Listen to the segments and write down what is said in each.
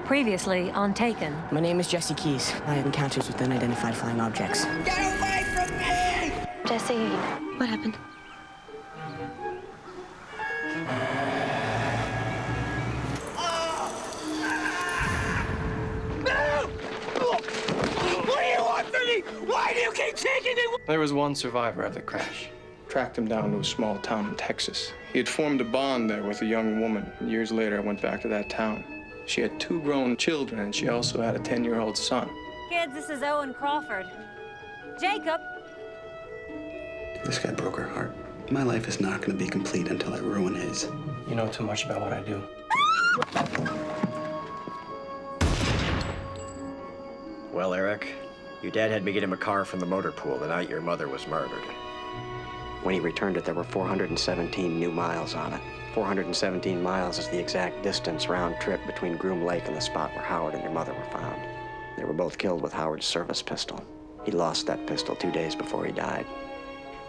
Previously on Taken. My name is Jesse Keys. I have encounters with unidentified flying objects. Get away from me! Jesse, what happened? No! What do you want from me? Why do you keep taking me? There was one survivor of the crash. Tracked him down to a small town in Texas. He had formed a bond there with a young woman. Years later, I went back to that town. She had 2 grown children, and she also had a 10-year-old son. Kids, this is Owen Crawford. Jacob! This guy broke her heart. My life is not going to be complete until I ruin his. You know too much about what I do. Well, Eric, your dad had me get him a car from the motor pool the night your mother was murdered. When he returned it, there were 417 new miles on it. 417 miles is the exact distance round trip between Groom Lake and the spot where Howard and your mother were found. They were both killed with Howard's service pistol. He lost that pistol 2 days before he died.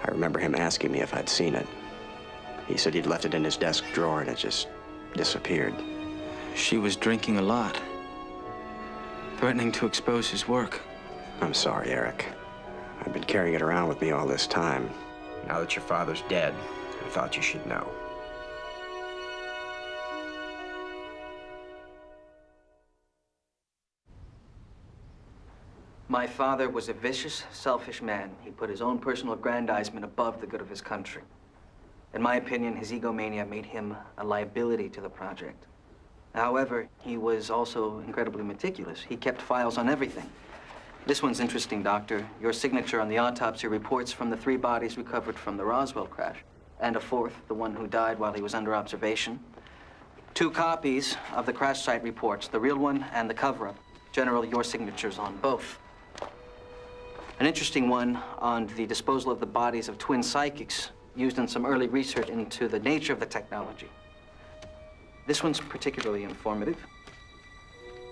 I remember him asking me if I'd seen it. He said he'd left it in his desk drawer and it just disappeared. She was drinking a lot, threatening to expose his work. I'm sorry, Eric. I've been carrying it around with me all this time. Now that your father's dead, I thought you should know. My father was a vicious, selfish man. He put his own personal aggrandizement above the good of his country. In my opinion, his egomania made him a liability to the project. However, he was also incredibly meticulous. He kept files on everything. This one's interesting, Doctor. Your signature on the autopsy reports from the 3 bodies recovered from the Roswell crash, and a 4th, the one who died while he was under observation. 2 copies of the crash site reports, the real one and the cover-up. General, your signature's on both. An interesting one on the disposal of the bodies of twin psychics used in some early research into the nature of the technology. This one's particularly informative.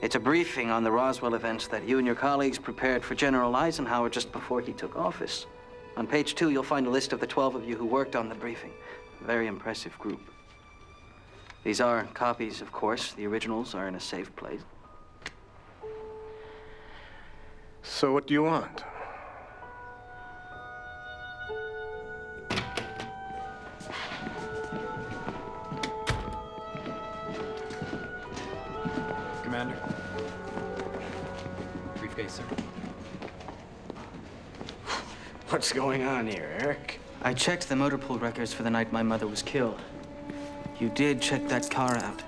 It's a briefing on the Roswell events that you and your colleagues prepared for General Eisenhower just before he took office. On page 2, you'll find a list of the 12 of you who worked on the briefing. A very impressive group. These are copies, of course. The originals are in a safe place. So what do you want? Commander. Briefcase, sir. What's going on here, Eric? I checked the motor pool records for the night my mother was killed. You did check that car out.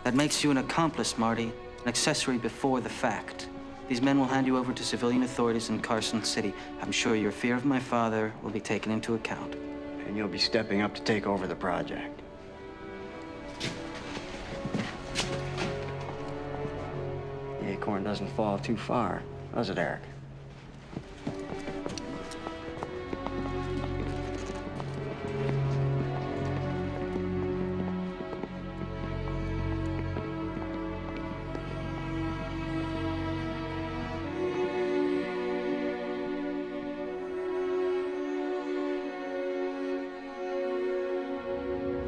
That makes you an accomplice, Marty, an accessory before the fact. These men will hand you over to civilian authorities in Carson City. I'm sure your fear of my father will be taken into account. And you'll be stepping up to take over the project. The acorn doesn't fall too far, does it, Eric?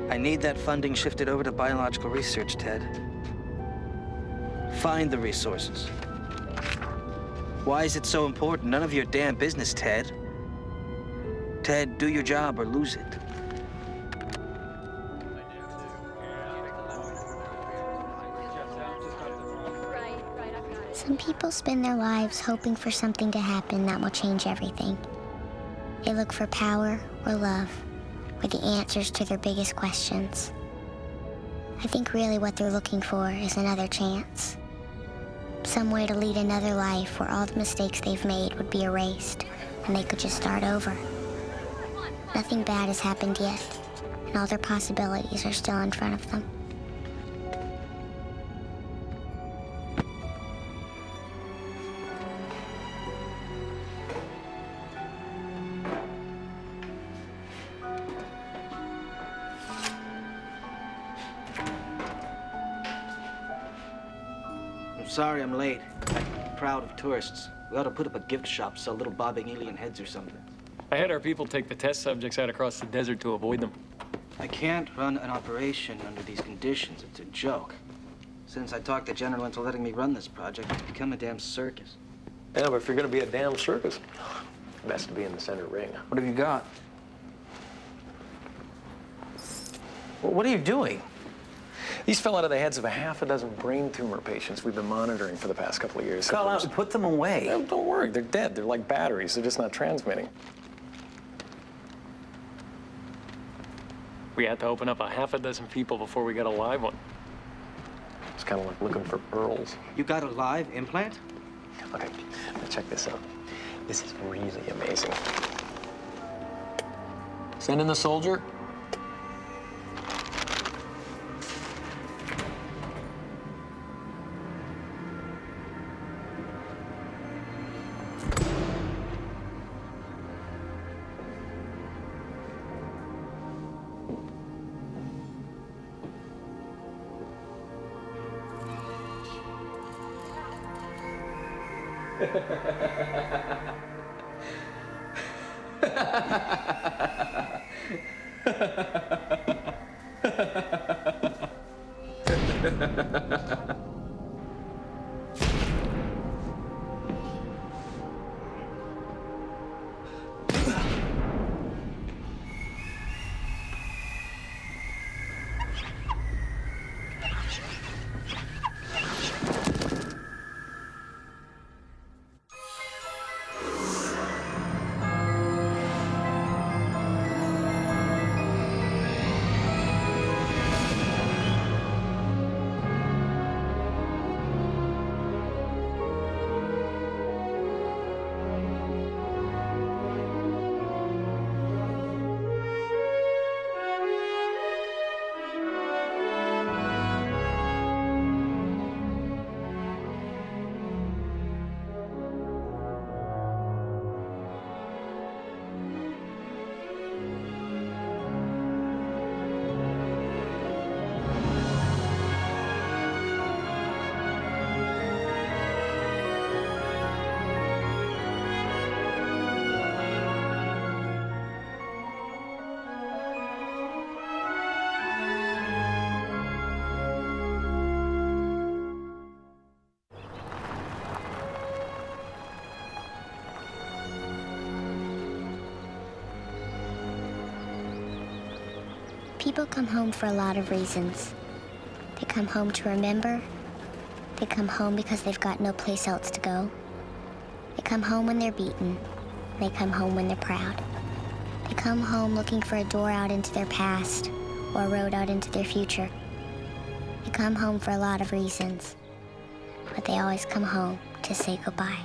I need that funding shifted over to biological research, Ted. Find the resources. Why is it so important? None of your damn business, Ted. Ted, do your job or lose it. Some people spend their lives hoping for something to happen that will change everything. They look for power or love, or the answers to their biggest questions. I think really what they're looking for is another chance. Some way to lead another life where all the mistakes they've made would be erased and they could just start over. Nothing bad has happened yet, and all their possibilities are still in front of them. Sorry I'm late. I'm proud of tourists. We ought to put up a gift shop, sell little bobbing alien heads or something. I had our people take the test subjects out across the desert to avoid them. I can't run an operation under these conditions. It's a joke. Since I talked the general into letting me run this project, it's become a damn circus. Yeah, but if you're gonna be a damn circus, best to be in the center ring. What have you got? Well, what are you doing? These fell out of the heads of a half a dozen brain tumor patients we've been monitoring for the past couple of years. Call out and put them away. Don't worry, they're dead. They're like batteries. They're just not transmitting. We had to open up a half a dozen people before we got a live one. It's kind of like looking for pearls. You got a live implant? Okay, now check this out. This is really amazing. Send in the soldier. People come home for a lot of reasons. They come home to remember. They come home because they've got no place else to go. They come home when they're beaten. They come home when they're proud. They come home looking for a door out into their past or a road out into their future. They come home for a lot of reasons, but they always come home to say goodbye.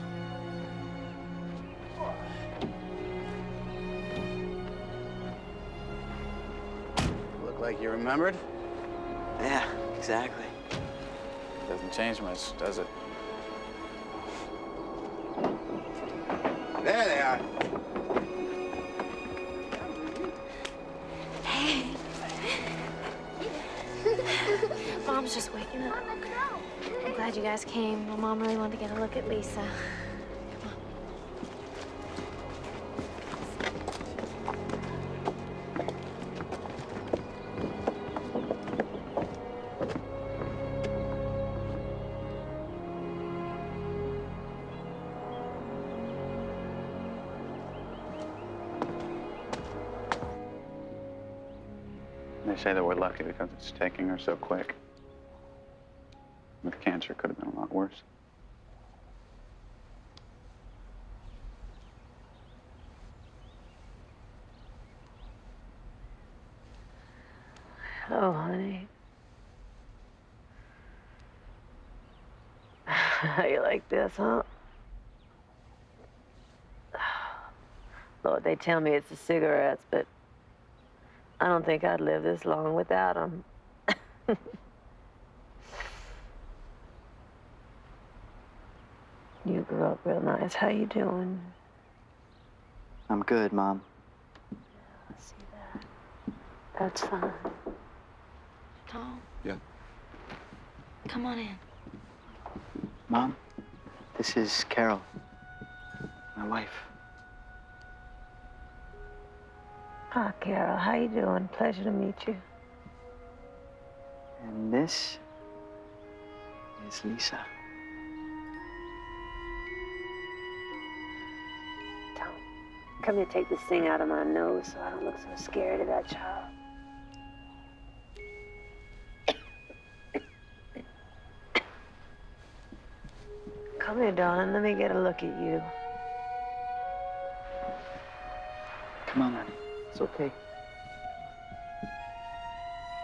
Like you remembered? Yeah, exactly. Doesn't change much, does it? There they are. Hey. Mom's just waking up. I'm glad you guys came. My mom really wanted to get a look at Lisa. They say that we're lucky because it's taking her so quick. With cancer, it could have been a lot worse. Oh, honey. How you like this, huh? Lord, they tell me it's the cigarettes, but I don't think I'd live this long without them. You grew up real nice. How you doing? I'm good, Mom. I see that. That's fine. Tom? Yeah? Come on in. Mom, this is Carol, my wife. Hi, Carol. How you doing? Pleasure to meet you. And this Miss Lisa. Tom, come here, take this thing out of my nose so I don't look so scared of that child. Come here, darling. Let me get a look at you. Come on, honey. It's okay.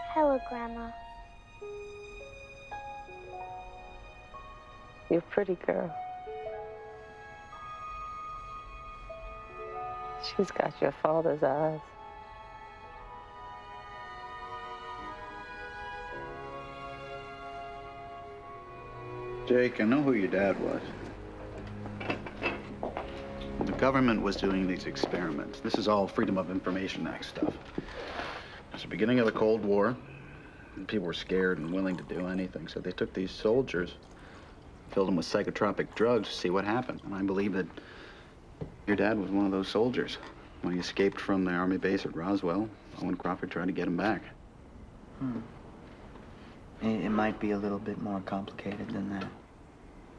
Hello, Grandma. You're a pretty girl. She's got your father's eyes. Jake, I know who your dad was. The government was doing these experiments. This is all Freedom of Information Act stuff. It's the beginning of the Cold War. And people were scared and willing to do anything, so they took these soldiers, filled them with psychotropic drugs to see what happened. And I believe that your dad was one of those soldiers. When he escaped from the army base at Roswell, Owen Crawford tried to get him back. It might be a little bit more complicated than that.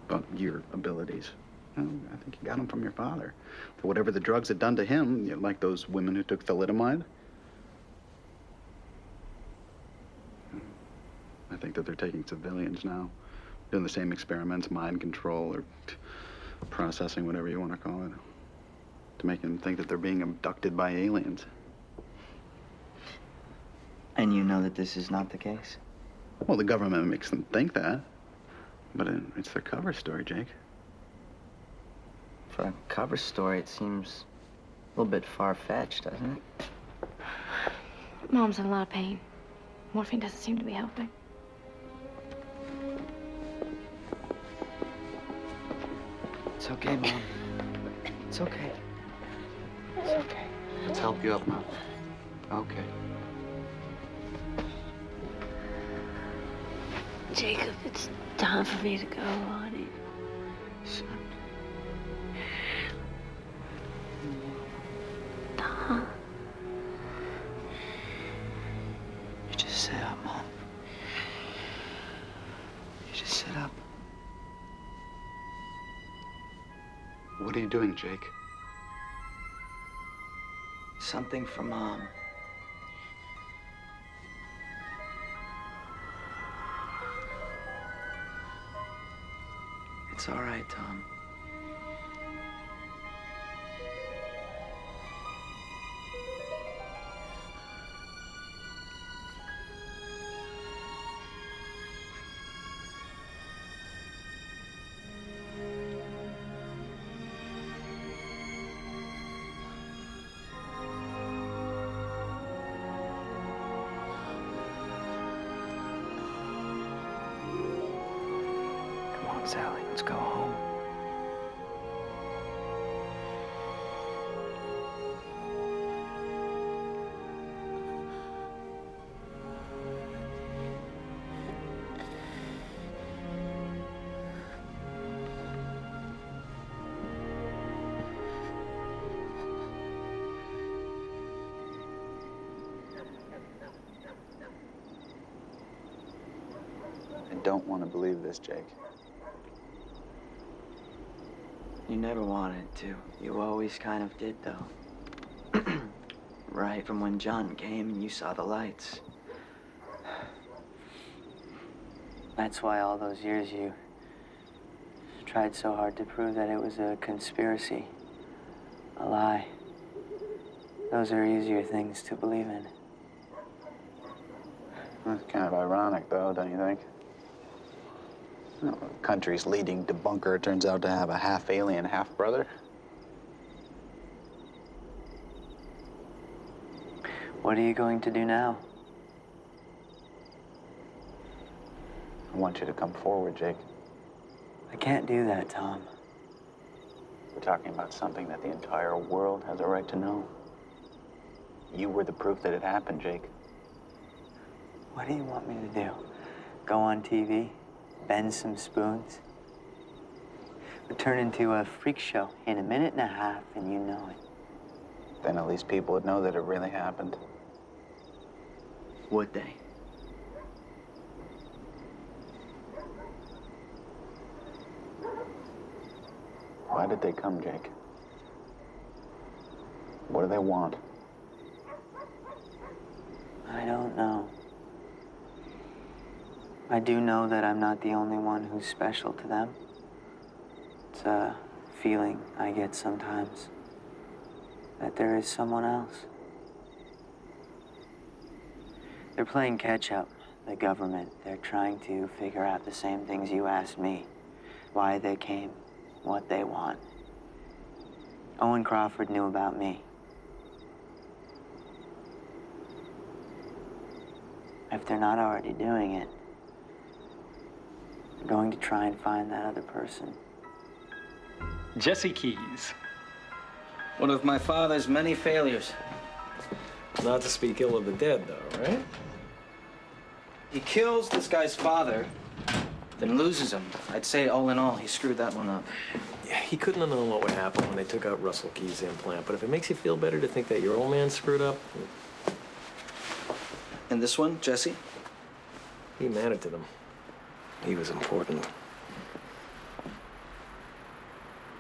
But your abilities, well, I think you got them from your father. For whatever the drugs had done to him, you know, like those women who took thalidomide. I think that they're taking civilians now, doing the same experiments, mind control or processing, whatever you want to call it, to make them think that they're being abducted by aliens. And you know that this is not the case? Well, the government makes them think that, but it's their cover story, Jake. For a cover story, it seems a little bit far-fetched, doesn't it? Mom's in a lot of pain. Morphine doesn't seem to be helping. It's okay, Mom. It's okay. It's okay. Let's help you up, Mom. Okay. Jacob, it's time for me to go, honey. Son. Tom. You just sit up, Mom. You just sit up. What are you doing, Jake? Something for Mom. It's all right, Tom. Come on, Sally, let's go home. I don't want to believe this, Jake. You never wanted to. You always kind of did, though. Right from when John came and you saw the lights. That's why all those years you tried so hard to prove that it was a conspiracy, a lie. Those are easier things to believe in. That's kind of ironic, though, don't you think? You know, the country's leading debunker turns out to have a half-alien, half-brother. What are you going to do now? I want you to come forward, Jake. I can't do that, Tom. We're talking about something that the entire world has a right to know. You were the proof that it happened, Jake. What do you want me to do? Go on TV? Bend some spoons? Or turn into a freak show in a minute and a half and you know it? Then at least people would know that it really happened. Would they? Why did they come, Jake? What do they want? I don't know. I do know that I'm not the only one who's special to them. It's a feeling I get sometimes, that there is someone else. They're playing catch-up, the government. They're trying to figure out the same things you asked me. Why they came, what they want. Owen Crawford knew about me. If they're not already doing it, they're going to try and find that other person. Jesse Keys. One of my father's many failures. Not to speak ill of the dead, though, right? He kills this guy's father, then loses him. I'd say all in all, he screwed that one up. Yeah, he couldn't have known what would happen when they took out Russell Key's implant, but if it makes you feel better to think that your old man screwed up... And this one, Jesse? He mattered to them. He was important.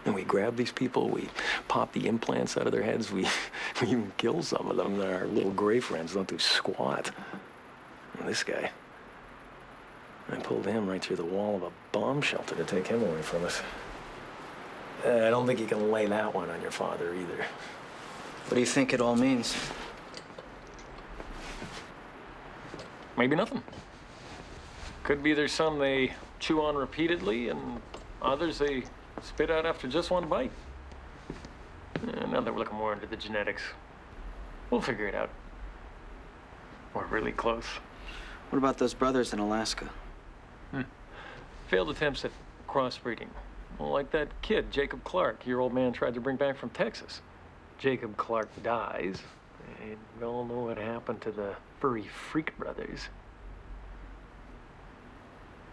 And we grab these people, we pop the implants out of their heads, we even kill some of them. Our little gray friends don't do squat. And this guy, I pulled him right through the wall of a bomb shelter to take him away from us. I don't think you can lay that one on your father either. What do you think it all means? Maybe nothing. Could be there's some they chew on repeatedly and others they spit out after just one bite. Now that we're looking more into the genetics, we'll figure it out. We're really close. What about those brothers in Alaska? Failed attempts at crossbreeding. Well, like that kid, Jacob Clark, your old man tried to bring back from Texas. Jacob Clark dies, and we all know what happened to the furry freak brothers.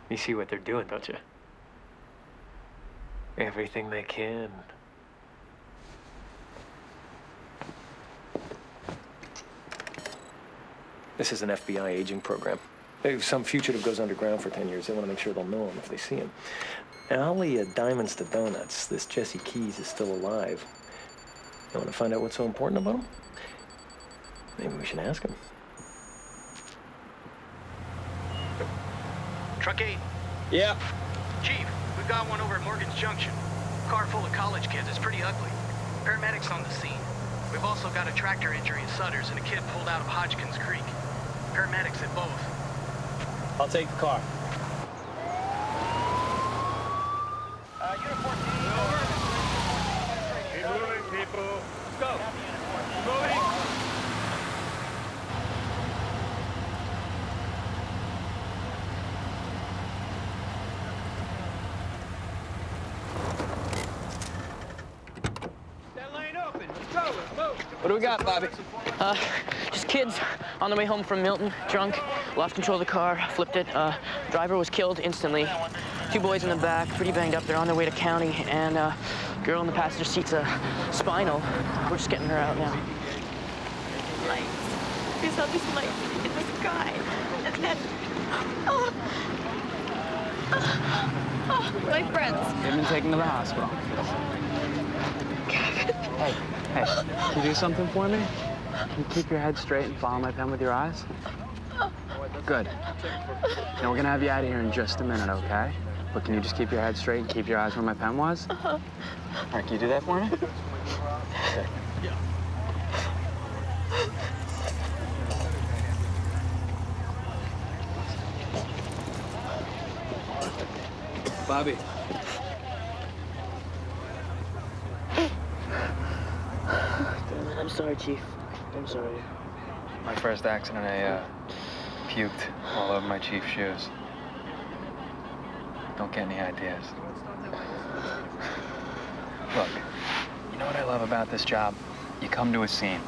You see what they're doing, don't you? Everything they can. This is an FBI aging program. If some fugitive goes underground for 10 years, they want to make sure they'll know him if they see him. And I'll lay you diamonds to donuts. This Jesse Keys is still alive. You want to find out what's so important about him? Maybe we should ask him. Truck 8. Yeah. Chief, we've got one over at Morgan's Junction. Car full of college kids. It's pretty ugly. Paramedics on the scene. We've also got a tractor injury at Sutter's and a kid pulled out of Hodgkins Creek. Paramedics at both. I'll take the car. Uniform D, over. Keep moving, people. Let's go. Moving. That lane open. Let's go. Let's move. What do we got, Bobby? Just kids on the way home from Milton, drunk, lost control of the car, flipped it. Driver was killed instantly. 2 boys in the back, pretty banged up. They're on their way to county, and girl in the passenger seat's spinal. We're just getting her out now. Lights. We saw these lights in the sky, and then, my friends. They've been taken to the hospital. Hey, can you do something for me? Can you keep your head straight and follow my pen with your eyes? Good. Now, we're gonna have you out of here in just a minute, okay? But can you just keep your head straight and keep your eyes where my pen was? All right, can you do that for me? Yeah. Bobby. I'm sorry, Chief. I'm sorry. My first accident, I puked all over my chief's shoes. Don't get any ideas. Look, you know what I love about this job? You come to a scene,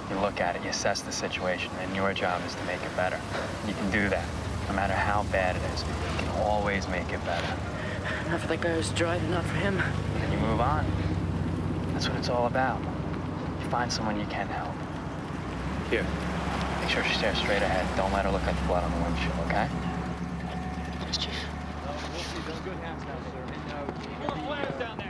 you look at it, you assess the situation, and your job is to make it better. You can do that, no matter how bad it is. You can always make it better. Not for that guy who's driving, not for him. And you move on. That's what it's all about. You find someone you can help. Here. Make sure she stares straight ahead. Don't let her look at the blood on the windshield, okay? Yes, Chief. We'll see those good hands now, sir. Flares down there.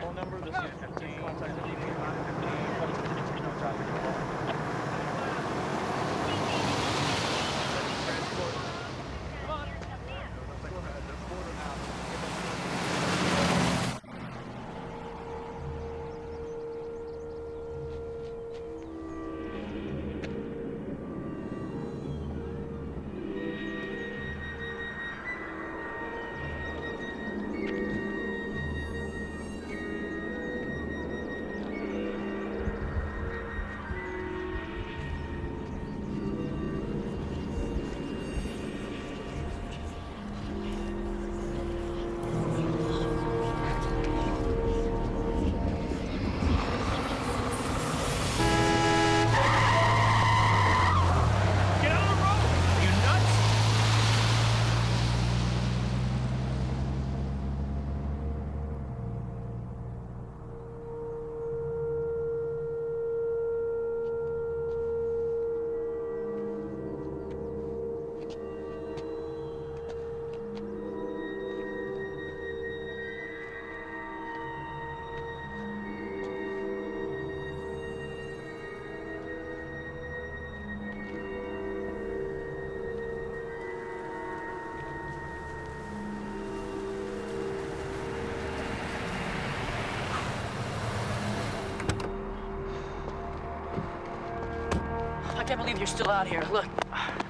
I can't believe you're still out here. Look,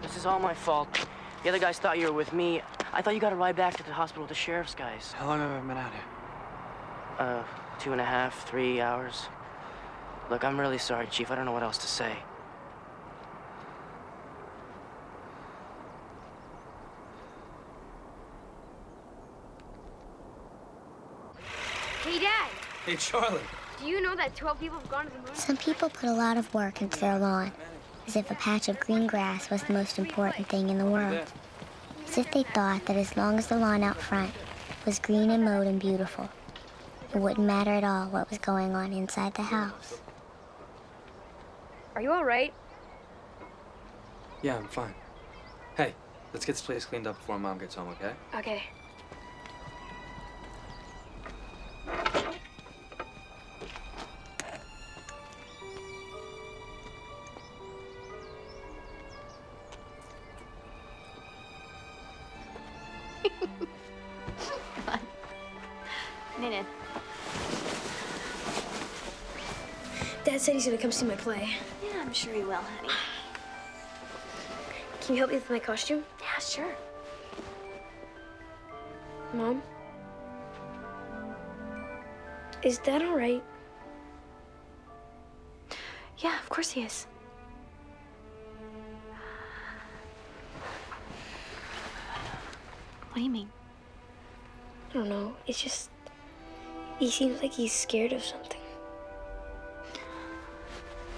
this is all my fault. The other guys thought you were with me. I thought you got a ride back to the hospital with the sheriff's guys. How long have I been out here? 2.5, 3 hours. Look, I'm really sorry, Chief. I don't know what else to say. Hey, Dad. Hey, Charlie. Do you know that 12 people have gone to the moon? Some people put a lot of work into their lawn, as if a patch of green grass was the most important thing in the world. As if they thought that as long as the lawn out front was green and mowed and beautiful, it wouldn't matter at all what was going on inside the house. Are you all right? Yeah, I'm fine. Hey, let's get this place cleaned up before Mom gets home, okay? Okay. Minute. Dad said he's gonna come see my play. Yeah, I'm sure he will, honey. Can you help me with my costume? Yeah, sure. Mom? Is Dad all right? Yeah, of course he is. What do you mean? I don't know. It's just... he seems like he's scared of something.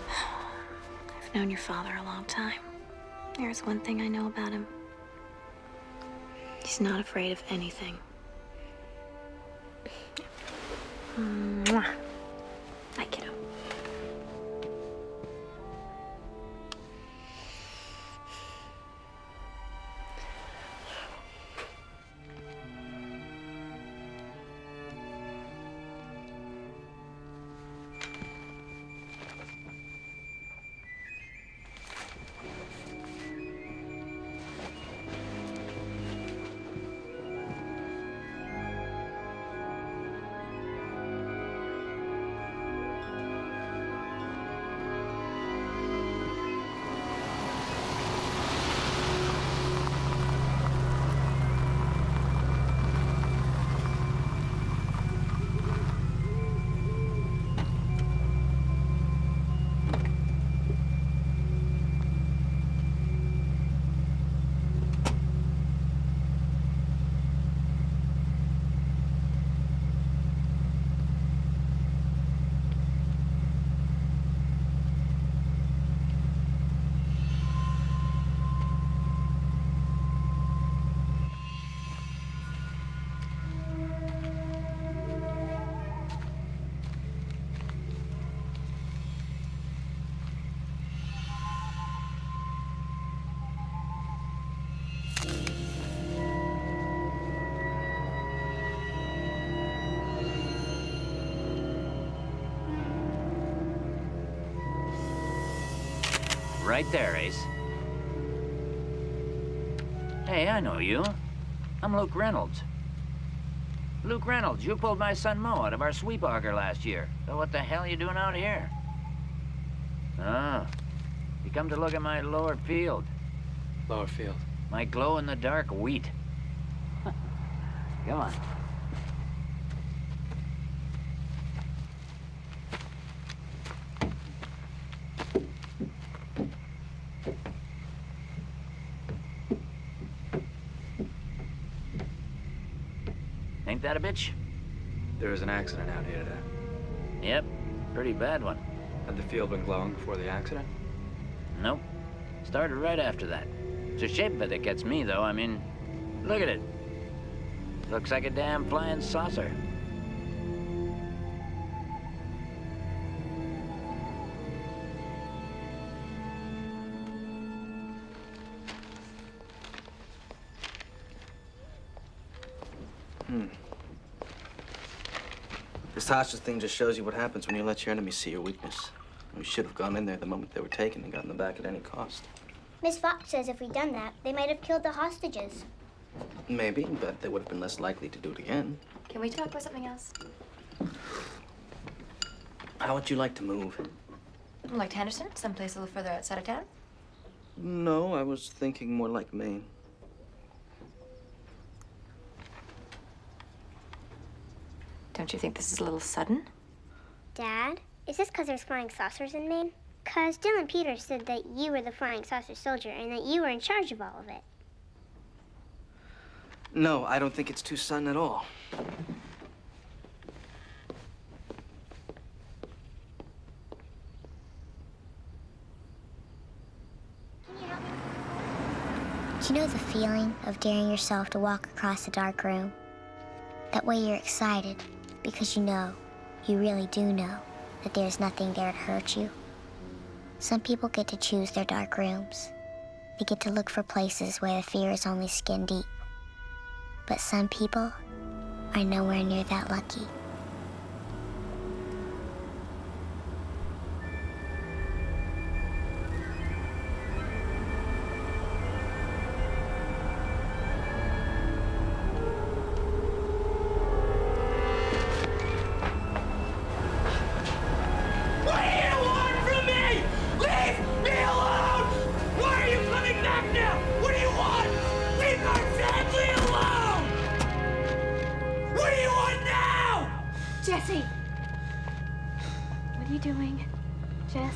I've known your father a long time. There's one thing I know about him. He's not afraid of anything. Mwah. Bye, kiddo. right there, Ace. Hey, I know you. I'm Luke Reynolds. Luke Reynolds, you pulled my son Mo out of our sweep auger last year. So what the hell are you doing out here? Oh, you come to look at my lower field. Lower field? My glow-in-the-dark wheat. Come on. Ain't that a bitch? There was an accident out here today. Yep, pretty bad one. Had the field been glowing before the accident? Nope. Started right after that. It's a shape of it that gets me, though. I mean, look at it. Looks like a damn flying saucer. This hostage thing just shows you what happens when you let your enemies see your weakness. We should have gone in there the moment they were taken and gotten them back at any cost. Miss Fox says if we'd done that, they might have killed the hostages. Maybe, but they would have been less likely to do it again. Can we talk about something else? How would you like to move? Like Henderson? Someplace a little further outside of town? No, I was thinking more like Maine. Don't you think this is a little sudden? Dad, is this because there's flying saucers in Maine? Because Dylan Peters said that you were the flying saucer soldier and that you were in charge of all of it. No, I don't think it's too sudden at all. Do you know the feeling of daring yourself to walk across a dark room? That way you're excited because you really do know, that there's nothing there to hurt you. Some people get to choose their dark rooms. They get to look for places where the fear is only skin deep. But some people are nowhere near that lucky. What do you want from me? Leave me alone! Why are you coming back now? What do you want? Leave my family alone! What do you want now? Jesse! What are you doing, Jess?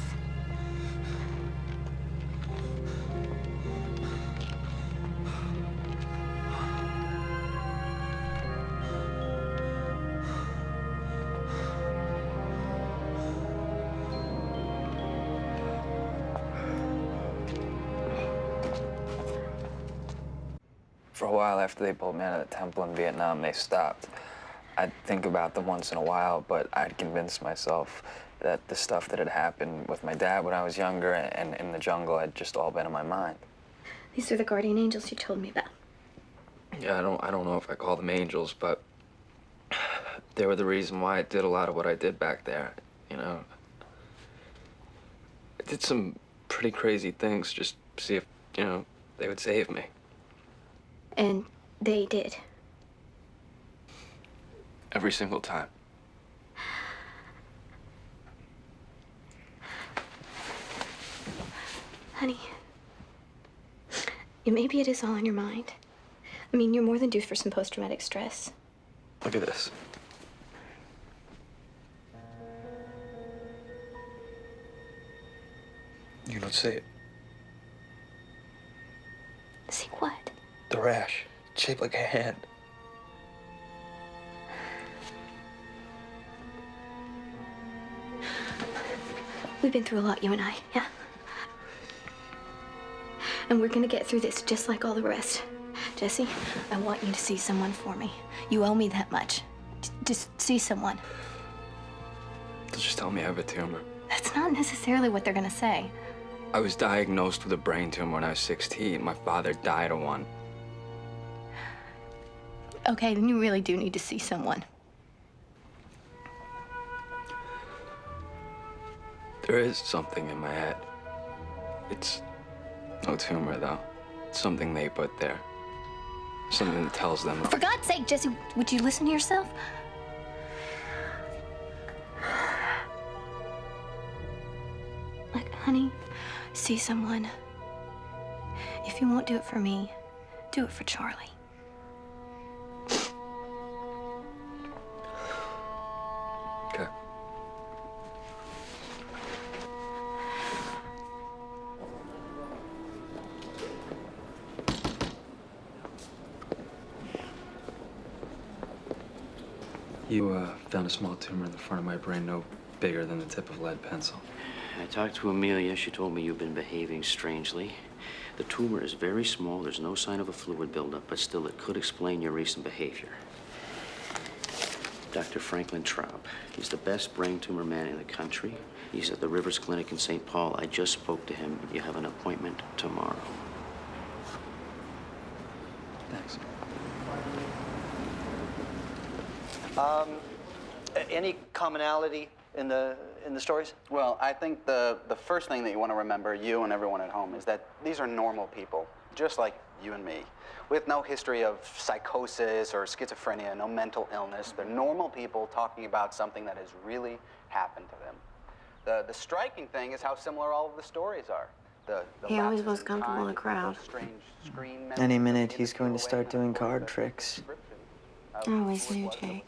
For a while after they pulled me out of the temple in Vietnam, they stopped. I'd think about them once in a while, but I'd convince myself that the stuff that had happened with my dad when I was younger and in the jungle had just all been in my mind. These are the guardian angels you told me about. Yeah, I don't know if I call them angels, but they were the reason why I did a lot of what I did back there, you know. I did some pretty crazy things just to see if, you know, they would save me. And they did. Every single time. Honey, maybe it is all in your mind. I mean, you're more than due for some post-traumatic stress. Look at this. You don't see it. See what? The rash, shaped like a hand. We've been through a lot, you and I, yeah? And we're gonna get through this just like all the rest. Jesse, I want you to see someone for me. You owe me that much. Just see someone. They'll just tell me I have a tumor. That's not necessarily what they're gonna say. I was diagnosed with a brain tumor when I was 16. My father died of one. Okay, then you really do need to see someone. There is something in my head. It's no tumor, though. It's something they put there. Something that tells them. For God's sake, Jesse, would you listen to yourself? Like, honey, see someone. If you won't do it for me, do it for Charlie. Okay. You found a small tumor in the front of my brain, no bigger than the tip of a lead pencil. I talked to Amelia. She told me you've been behaving strangely. The tumor is very small. There's no sign of a fluid buildup, but still it could explain your recent behavior. Dr. Franklin Traub. He's the best brain tumor man in the country. He's at the Rivers Clinic in St. Paul. I just spoke to him. You have an appointment tomorrow. Thanks. Any commonality in the stories? Well, I think the first thing that you want to remember, you and everyone at home, is that these are normal people, just like you and me, with no history of psychosis or schizophrenia, no mental illness. They're normal people talking about something that has really happened to them. The striking thing is how similar all of the stories are. He always was comfortable in a crowd. Any minute, he's going to start doing card tricks. I always knew, Jake.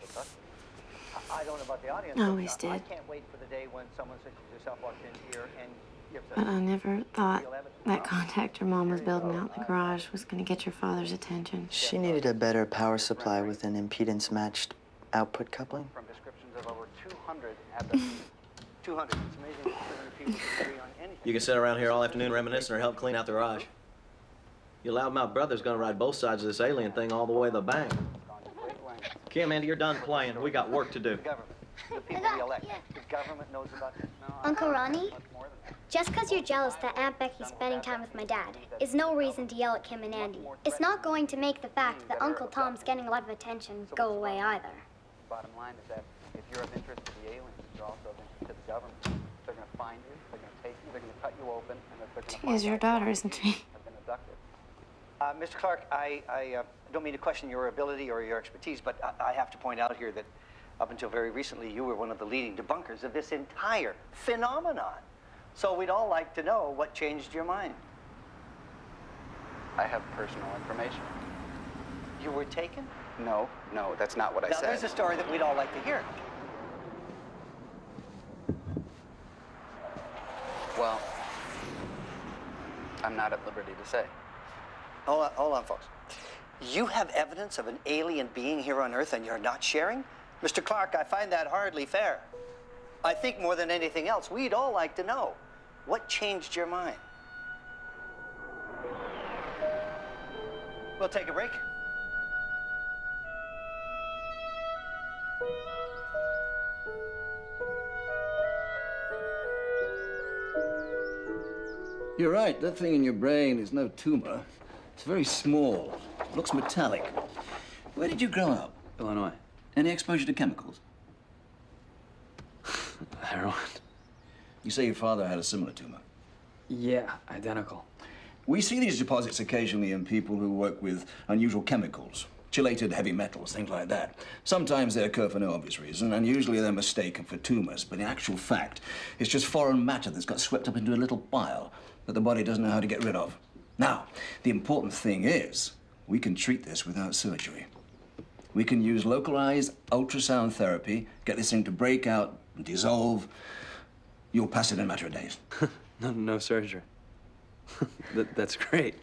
I don't know about the audience. Always did. I can't wait for the day when someone such as yourself walks in here and gives us. But I never thought that contact your mom was building out in the garage was going to get your father's attention. She needed a better power supply with an impedance-matched output coupling. From descriptions of over 200 abductees. 200. It's amazing that 200 people can agree on anything. You can sit around here all afternoon reminiscing or help clean out the garage. Your loudmouth brother's gonna ride both sides of this alien thing all the way to the bank. Kim, Andy, you're done playing. We got work to do. The government. The people we elect. The government knows about this. Uncle Ronnie, just because you're jealous that Aunt Becky's spending time with my dad is no reason to yell at Kim and Andy. It's not going to make the fact that Uncle Tom's getting a lot of attention go away either. Bottom line is that if you're of interest to the aliens, you're also of interest to the government. They're going to find you, they're going to take you, they're going to cut you open, and they're going to She is your daughter, isn't she? have been abducted. Mr. Clark, I don't mean to question your ability or your expertise, but I have to point out here that up until very recently, you were one of the leading debunkers of this entire phenomenon. So we'd all like to know what changed your mind. I have personal information. You were taken? No, that's not what I Now, said. there's a story that we'd all like to hear. Well, I'm not at liberty to say. Hold on, folks. You have evidence of an alien being here on Earth and you're not sharing? Mr. Clark, I find that hardly fair. I think more than anything else, we'd all like to know what changed your mind. We'll take a break. You're right, that thing in your brain is no tumor. It's very small. It looks metallic. Where did you grow up? Illinois. Any exposure to chemicals? Heroin. You say your father had a similar tumor? Yeah, identical. We see these deposits occasionally in people who work with unusual chemicals, chelated heavy metals, things like that. Sometimes they occur for no obvious reason, and usually they're mistaken for tumors. But in actual fact, it's just foreign matter that's got swept up into a little pile that the body doesn't know how to get rid of. Now, the important thing is, we can treat this without surgery. We can use localized ultrasound therapy, get this thing to break out and dissolve. You'll pass it in a matter of days. No surgery. That's great.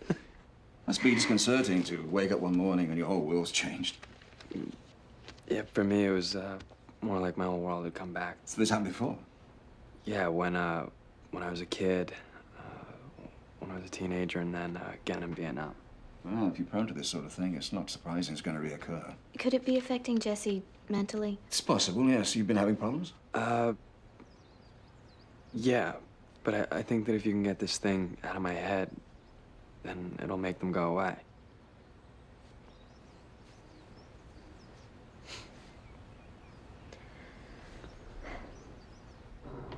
Must be disconcerting to wake up one morning and your whole world's changed. Yeah, for me, it was more like my whole world had come back. So this happened before? Yeah, when I was a kid, when I was a teenager, and then again in Vietnam. Well, if you're prone to this sort of thing, it's not surprising it's going to reoccur. Could it be affecting Jesse mentally? It's possible, yes. You've been having problems? Yeah, but I think that if you can get this thing out of my head, then it'll make them go away.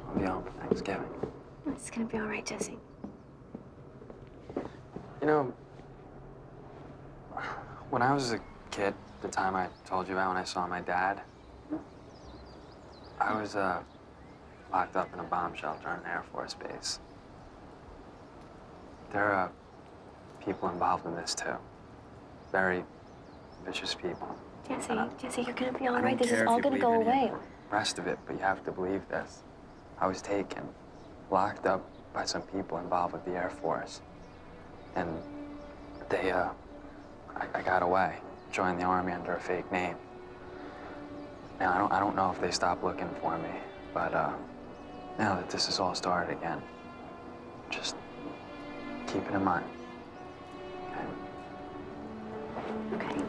I'll be home for Thanksgiving. It's gonna be all right, Jesse. You know, when I was a kid, the time I told you about when I saw my dad, I was locked up in a bomb shelter on an Air Force base. There are people involved in this, too. Very vicious people. Jesse, you're gonna be all I right. don't This is care if all you gonna believe go any away. of the rest of it, but you have to believe this. I was taken, locked up by some people involved with the Air Force. And they, I got away, joined the Army under a fake name. Now, I don't know if they stopped looking for me, but now that this has all started again, just keep it in mind. Okay.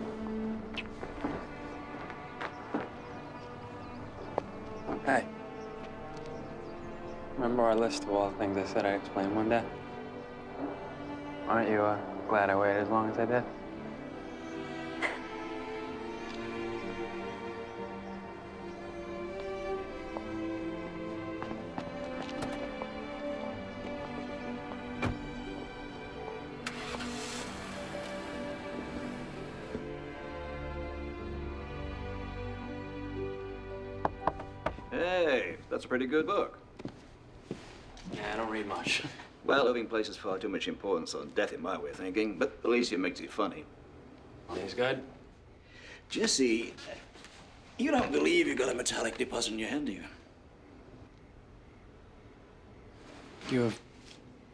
Hey. Remember our list of all the things I said I'd explain one day? Aren't you glad I waited as long as I did? Hey, that's a pretty good book. Yeah, I don't read much. Well, living places far too much importance on death in my way of thinking, but at least it makes it funny. He's good. Jesse, you don't believe you got a metallic deposit in your hand, do you? You have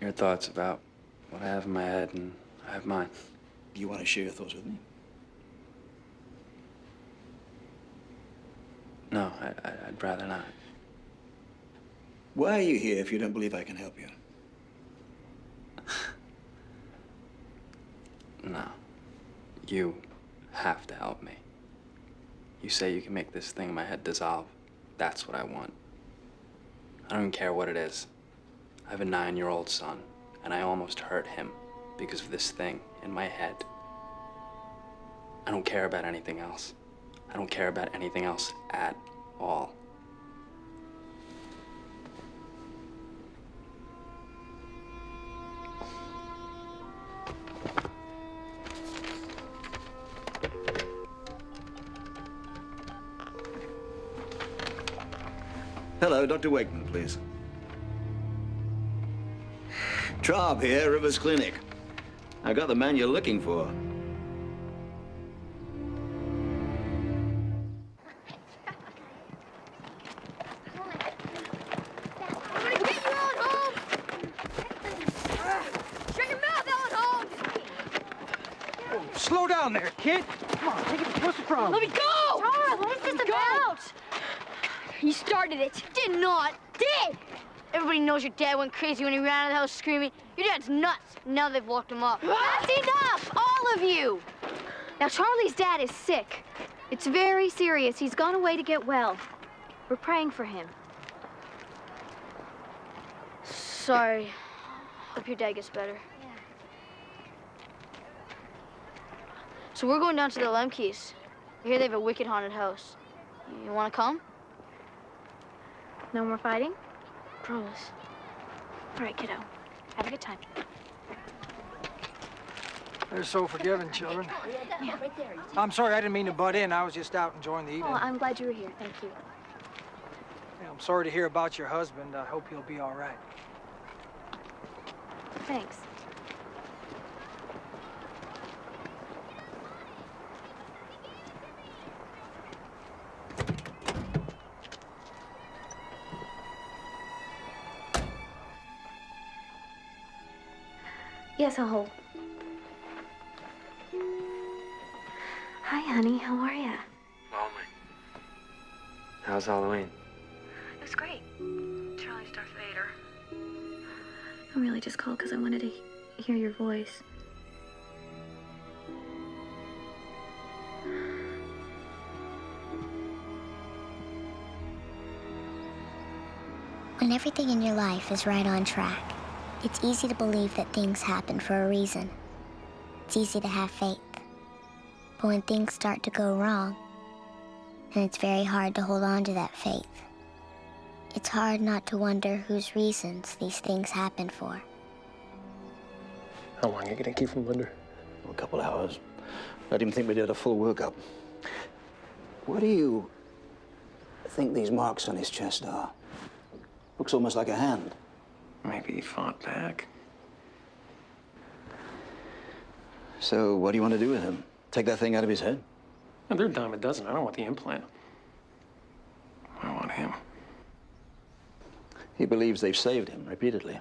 your thoughts about what I have in my head, and I have mine. You want to share your thoughts with me? No, I'd rather not. Why are you here if you don't believe I can help you? No. You have to help me. You say you can make this thing in my head dissolve. That's what I want. I don't even care what it is. I have a 9-year-old son, and I almost hurt him because of this thing in my head. I don't care about anything else. I don't care about anything else at all. Hello, Dr. Wakeman, please. Traub here, Rivers Clinic. I got the man you're looking for. Slow down there, kid. Come on, take it. What's the problem? Let me go! Charles, what is this about? You started it. Did not. Did! Everybody knows your dad went crazy when he ran out of the house screaming. Your dad's nuts. Now they've locked him up. That's enough! All of you! Now, Charlie's dad is sick. It's very serious. He's gone away to get well. We're praying for him. Sorry. Hope your dad gets better. So we're going down to the Lemke's. I hear they have a wicked haunted house. You want to come? No more fighting? Promise. All right, kiddo. Have a good time. They're so forgiving, children. Yeah. I'm sorry, I didn't mean to butt in. I was just out enjoying the evening. Oh, I'm glad you were here. Thank you. Yeah, I'm sorry to hear about your husband. I hope he'll be all right. Thanks. Yes, I'll hold. Hi, honey. How are you? Lonely. How's Halloween? It was great. Charlie's Darth Vader. I really just called because I wanted to hear your voice. When everything in your life is right on track, it's easy to believe that things happen for a reason. It's easy to have faith. But when things start to go wrong, then it's very hard to hold on to that faith. It's hard not to wonder whose reasons these things happen for. How long are you gonna keep him under? A couple hours. Let him think we did a full workup. What do you think these marks on his chest are? Looks almost like a hand. Maybe he fought back. So what do you want to do with him? Take that thing out of his head? No, they're a dime a dozen. I don't want the implant. I want him. He believes they've saved him repeatedly.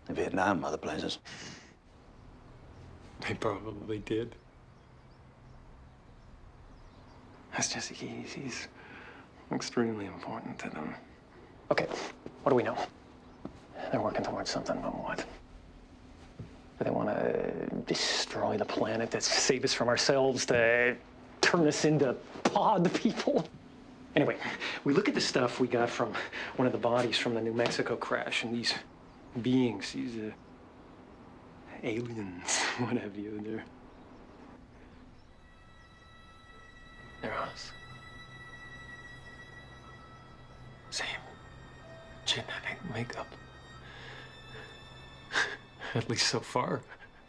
In Vietnam, other places. They probably did. That's Jesse Keys. He's extremely important to them. Okay, what do we know? They're working towards something, but what? Do they want to destroy the planet, to save us from ourselves, to turn us into pod people? Anyway, we look at the stuff we got from one of the bodies from the New Mexico crash, and these beings, these aliens, what have you, they're us. Same genetic makeup. At least so far.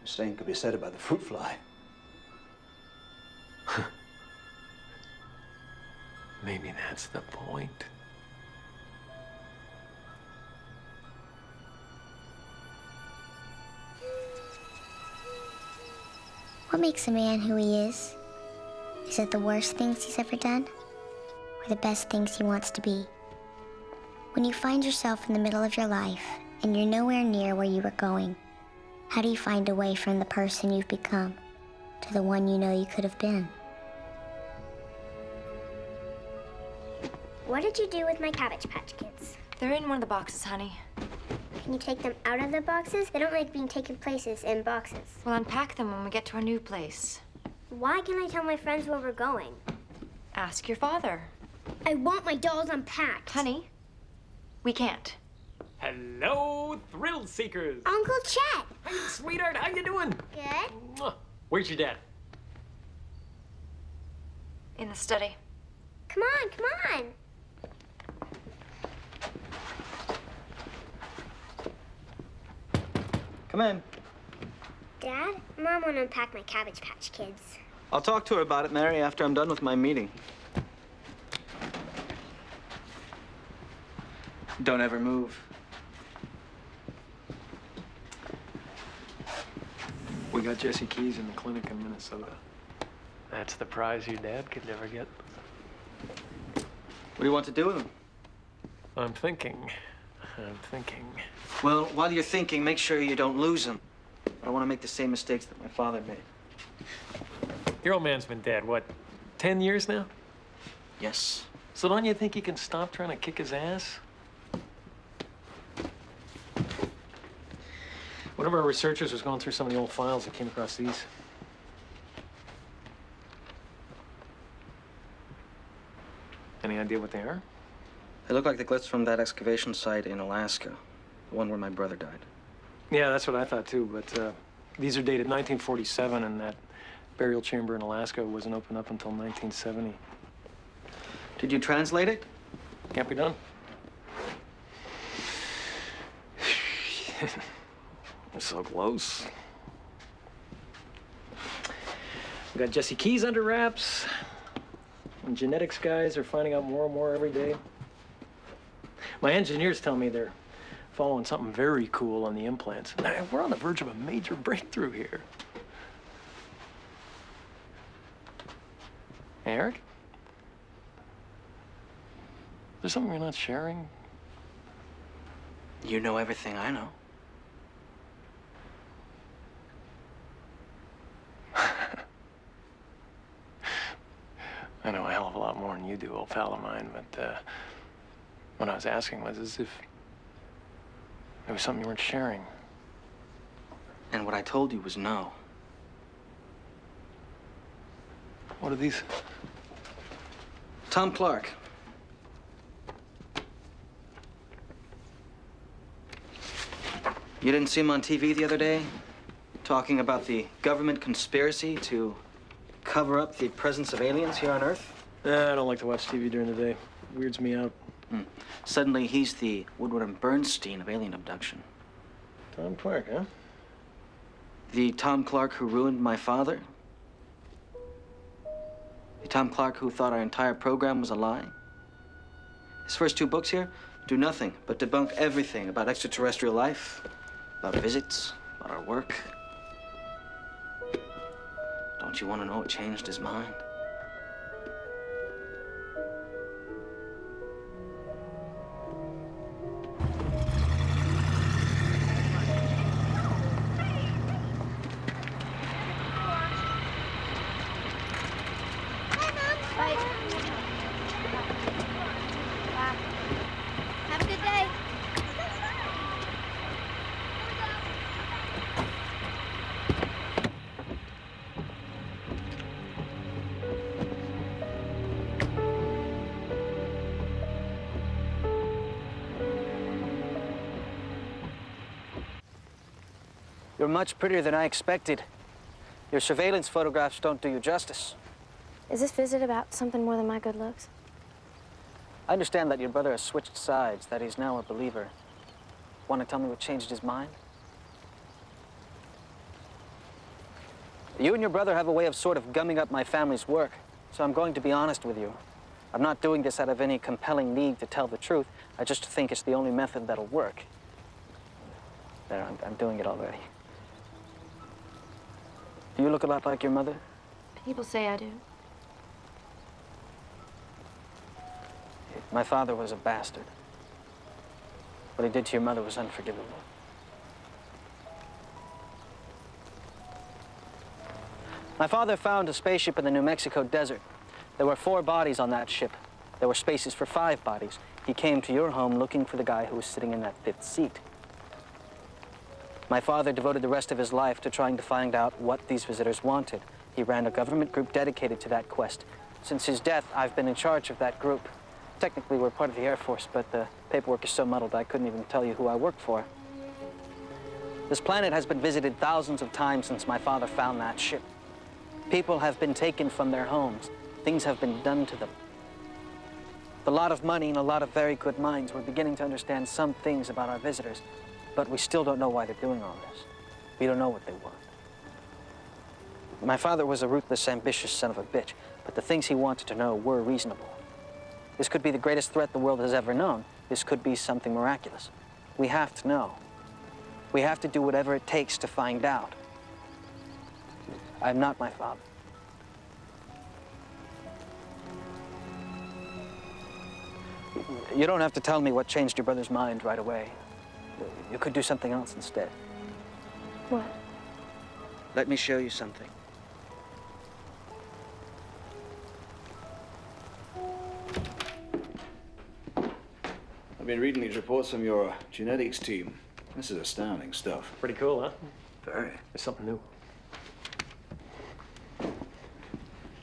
The same could be said about the fruit fly. Maybe that's the point. What makes a man who he is? Is it the worst things he's ever done? Or the best things he wants to be? When you find yourself in the middle of your life and you're nowhere near where you were going, how do you find a way from the person you've become to the one you know you could have been? What did you do with my Cabbage Patch Kids? They're in one of the boxes, honey. Can you take them out of the boxes? They don't like being taken places in boxes. We'll unpack them when we get to our new place. Why can't I tell my friends where we're going? Ask your father. I want my dolls unpacked. Honey, we can't. Hello, thrill seekers. Uncle Chet. Hey, sweetheart, how you doing? Good. Mwah. Where's your dad? In the study. Come on, come on. Come in. Dad, Mom won't unpack my Cabbage Patch Kids. I'll talk to her about it, Mary, after I'm done with my meeting. Don't ever move. We got Jesse Keys in the clinic in Minnesota. That's the prize your dad could never get. What do you want to do with him? I'm thinking. Well, while you're thinking, make sure you don't lose him. I don't want to make the same mistakes that my father made. Your old man's been dead, what, 10 years now? Yes. So don't you think you can stop trying to kick his ass? One of our researchers was going through some of the old files and came across these. Any idea what they are? They look like the glitz from that excavation site in Alaska, the one where my brother died. Yeah, that's what I thought too, but these are dated 1947, and that burial chamber in Alaska wasn't opened up until 1970. Did you translate it? Can't be done. We're so close. We got Jesse Keys under wraps, and genetics guys are finding out more and more every day. My engineers tell me they're following something very cool on the implants. We're on the verge of a major breakthrough here. Hey, Eric? There's something you're not sharing? You know everything I know. I know a hell of a lot more than you do, old pal of mine, but what I was asking was as if there was something you weren't sharing. And what I told you was no. What are these? Tom Clark. You didn't see him on TV the other day? Talking about the government conspiracy to cover up the presence of aliens here on Earth? I don't like to watch TV during the day. Weirds me out. Suddenly, he's the Woodward and Bernstein of alien abduction. Tom Clark, huh? The Tom Clark who ruined my father? The Tom Clark who thought our entire program was a lie? His first 2 books here do nothing but debunk everything about extraterrestrial life, about visits, about our work. Don't you want to know what changed his mind? Bye. Have a good day. You're much prettier than I expected. Your surveillance photographs don't do you justice. Is this visit about something more than my good looks? I understand that your brother has switched sides, that he's now a believer. Want to tell me what changed his mind? You and your brother have a way of sort of gumming up my family's work, so I'm going to be honest with you. I'm not doing this out of any compelling need to tell the truth. I just think it's the only method that'll work. There, I'm doing it already. Do you look a lot like your mother? People say I do. My father was a bastard. What he did to your mother was unforgivable. My father found a spaceship in the New Mexico desert. There were 4 bodies on that ship. There were spaces for 5 bodies. He came to your home looking for the guy who was sitting in that 5th seat. My father devoted the rest of his life to trying to find out what these visitors wanted. He ran a government group dedicated to that quest. Since his death, I've been in charge of that group. Technically, we're part of the Air Force, but the paperwork is so muddled I couldn't even tell you who I work for. This planet has been visited thousands of times since my father found that ship. People have been taken from their homes. Things have been done to them. With a lot of money and a lot of very good minds, we're beginning to understand some things about our visitors, but we still don't know why they're doing all this. We don't know what they want. My father was a ruthless, ambitious son of a bitch, but the things he wanted to know were reasonable. This could be the greatest threat the world has ever known. This could be something miraculous. We have to know. We have to do whatever it takes to find out. I'm not my father. You don't have to tell me what changed your brother's mind right away. You could do something else instead. What? Let me show you something. I've been reading these reports from your genetics team. This is astounding stuff. Pretty cool, huh? Very. There's something new.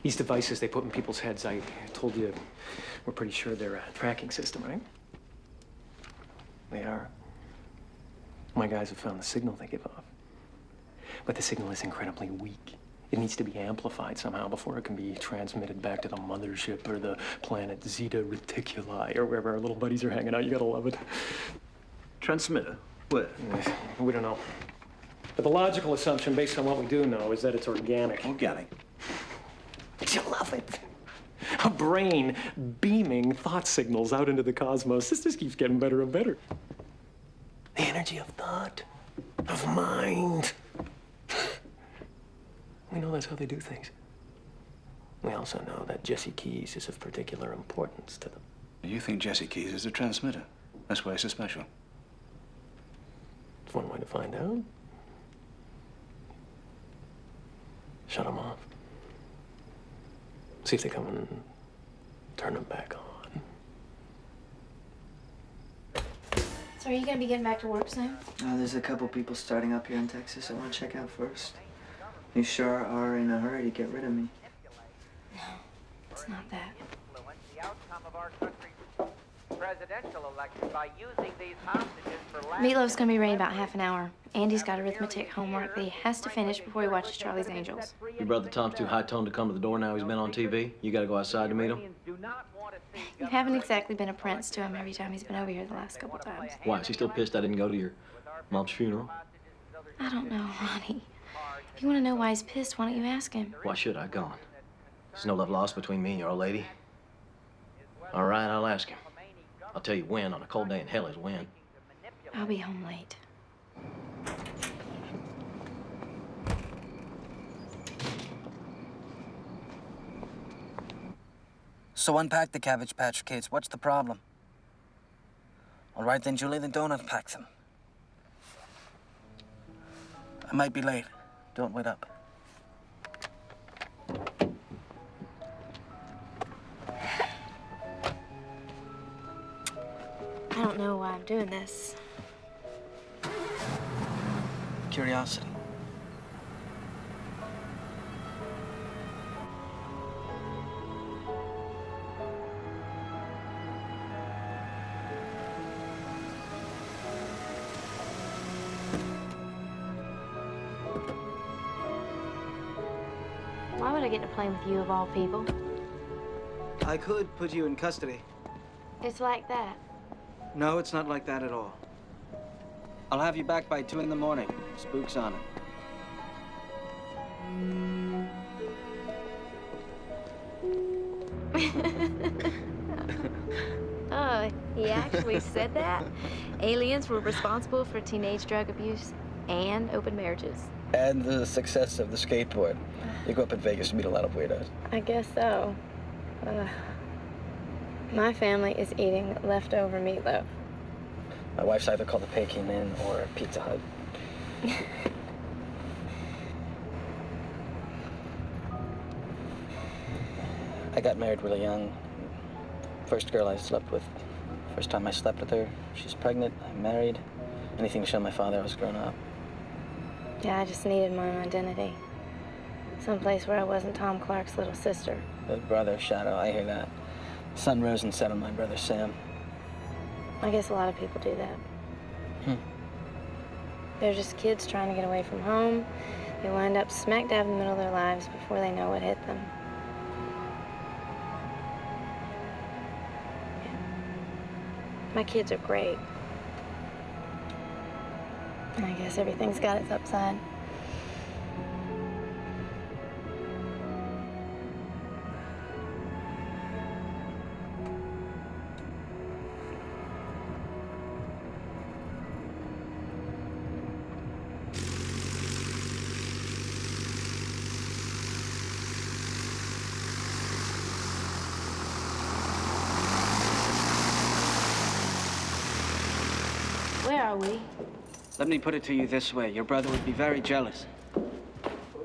These devices they put in people's heads, I told you, we're pretty sure they're a tracking system, right? They are. My guys have found the signal they give off. But the signal is incredibly weak. It needs to be amplified somehow before it can be transmitted back to the mothership or the planet Zeta Reticuli or wherever our little buddies are hanging out. You gotta love it. Transmitter? Where? We don't know. But the logical assumption, based on what we do know, is that it's organic. Organic? You love it. A brain beaming thought signals out into the cosmos. This just keeps getting better and better. The energy of thought, of mind. We know that's how they do things. We also know that Jesse Keys is of particular importance to them. You think Jesse Keys is a transmitter? That's why he's so special. It's one way to find out. Shut them off. See if they come and turn them back on. So are you gonna be getting back to work soon? There's a couple people starting up here in Texas I want to check out first. You sure are in a hurry to get rid of me? No, it's not that. Meatloaf's gonna be ready in about half an hour. Andy's got arithmetic homework that he has to finish before he watches Charlie's Angels. Your brother Tom's too high-toned to come to the door now he's been on TV? You gotta go outside to meet him? You haven't exactly been a prince to him every time he's been over here the last couple times. Why, is he still pissed I didn't go to your mom's funeral? I don't know, Ronnie. If you want to know why he's pissed, why don't you ask him? Why should I? Go on. There's no love lost between me and your old lady. All right, I'll ask him. I'll tell you when on a cold day in hell is when. I'll be home late. So unpack the Cabbage Patch Kids. What's the problem? All right then, Julie, then don't unpack them. I might be late. Don't wait up. I don't know why I'm doing this. Curiosity. Why would I get in a plane with you of all people? I could put you in custody. It's like that. No, it's not like that at all. I'll have you back by 2 in the morning. Spook's on it. Oh, he actually said that? Aliens were responsible for teenage drug abuse and open marriages. And the success of the skateboard. You go up in Vegas and meet a lot of weirdos. I guess so. My family is eating leftover meatloaf. My wife's either called the Peking Inn or Pizza Hut. I got married really young. First girl I slept with. First time I slept with her, she's pregnant, I'm married. Anything to show my father I was grown up. Yeah, I just needed my own identity. Someplace where I wasn't Tom Clark's little sister. The brother, Shadow, I hear that. The sun rose and set on my brother Sam. I guess a lot of people do that. They're just kids trying to get away from home. They wind up smack dab in the middle of their lives before they know what hit them. My kids are great. I guess everything's got its upside. Where are we? Let me put it to you this way. Your brother would be very jealous.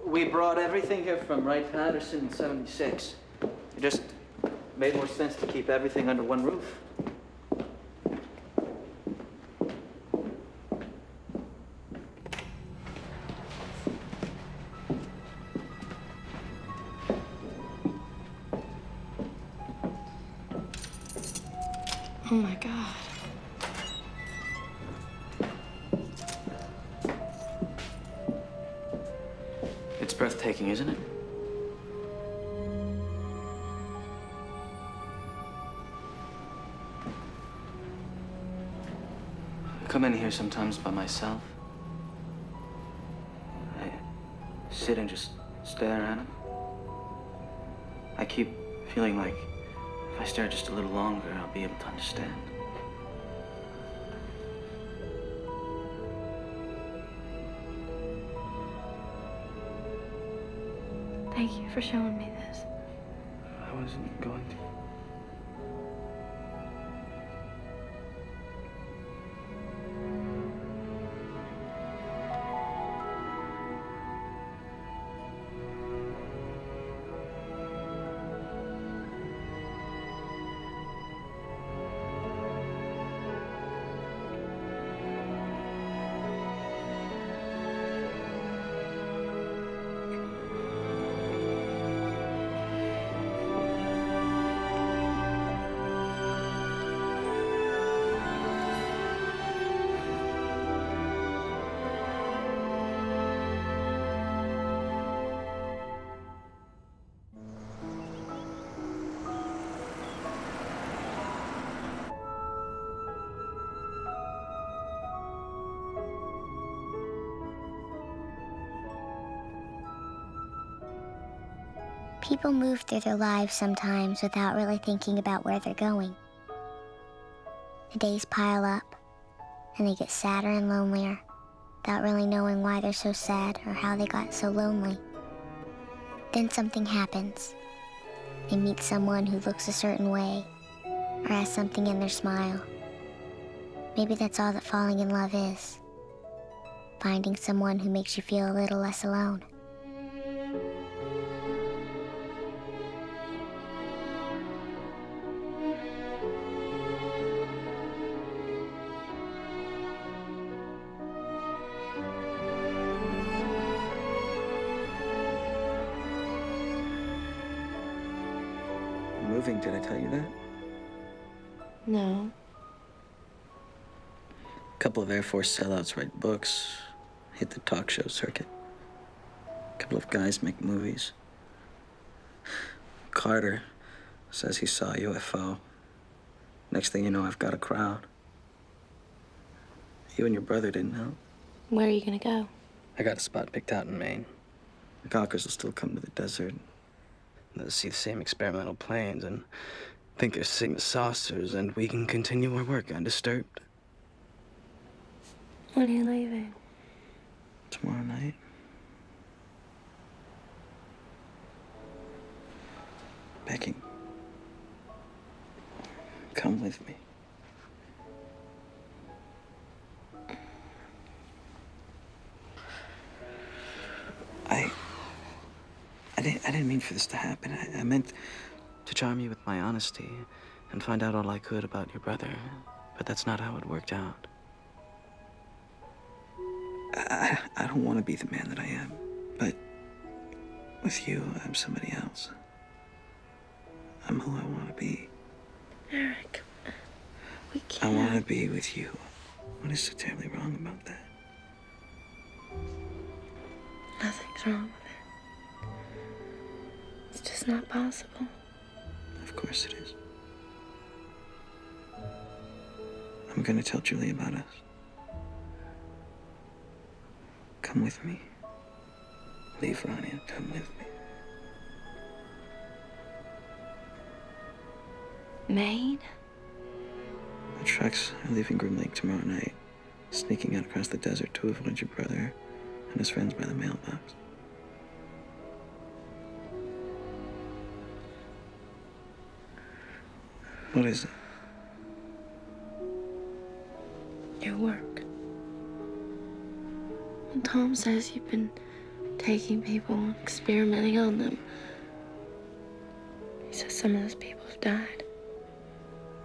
We brought everything here from Wright-Patterson in '76. It just made more sense to keep everything under one roof. Oh my God. It's breathtaking, isn't it? I come in here sometimes by myself. I sit and just stare at him. I keep feeling like if I stare just a little longer, I'll be able to understand. Thank you for showing me this. I wasn't going to. People move through their lives sometimes without really thinking about where they're going. The days pile up, and they get sadder and lonelier, without really knowing why they're so sad or how they got so lonely. Then something happens. They meet someone who looks a certain way, or has something in their smile. Maybe that's all that falling in love is. Finding someone who makes you feel a little less alone. Moving, did I tell you that? No. A couple of Air Force sellouts write books, hit the talk show circuit. A couple of guys make movies. Carter says he saw a UFO. Next thing you know, I've got a crowd. You and your brother didn't help. Where are you gonna go? I got a spot picked out in Maine. The Gawkers will still come to the desert. They'll see the same experimental planes and think they're seeing the saucers, and we can continue our work undisturbed. When are you leaving? Tomorrow night. Becky, come with me. I didn't mean for this to happen. I meant to charm you with my honesty and find out all I could about your brother. But that's not how it worked out. I don't want to be the man that I am, but with you, I'm somebody else. I'm who I want to be. Eric, we I can't. want to be with you. What is so terribly wrong about that? Nothing's wrong with it. It's just not possible. Of course it is. I'm gonna tell Julie about us. Come with me. Leave Ronnie and come with me. Maine? The trucks are leaving Grim Lake tomorrow night, sneaking out across the desert to avoid your brother and his friends by the mailbox. What is it? Your work. Well, Tom says you've been taking people and experimenting on them. He says some of those people have died.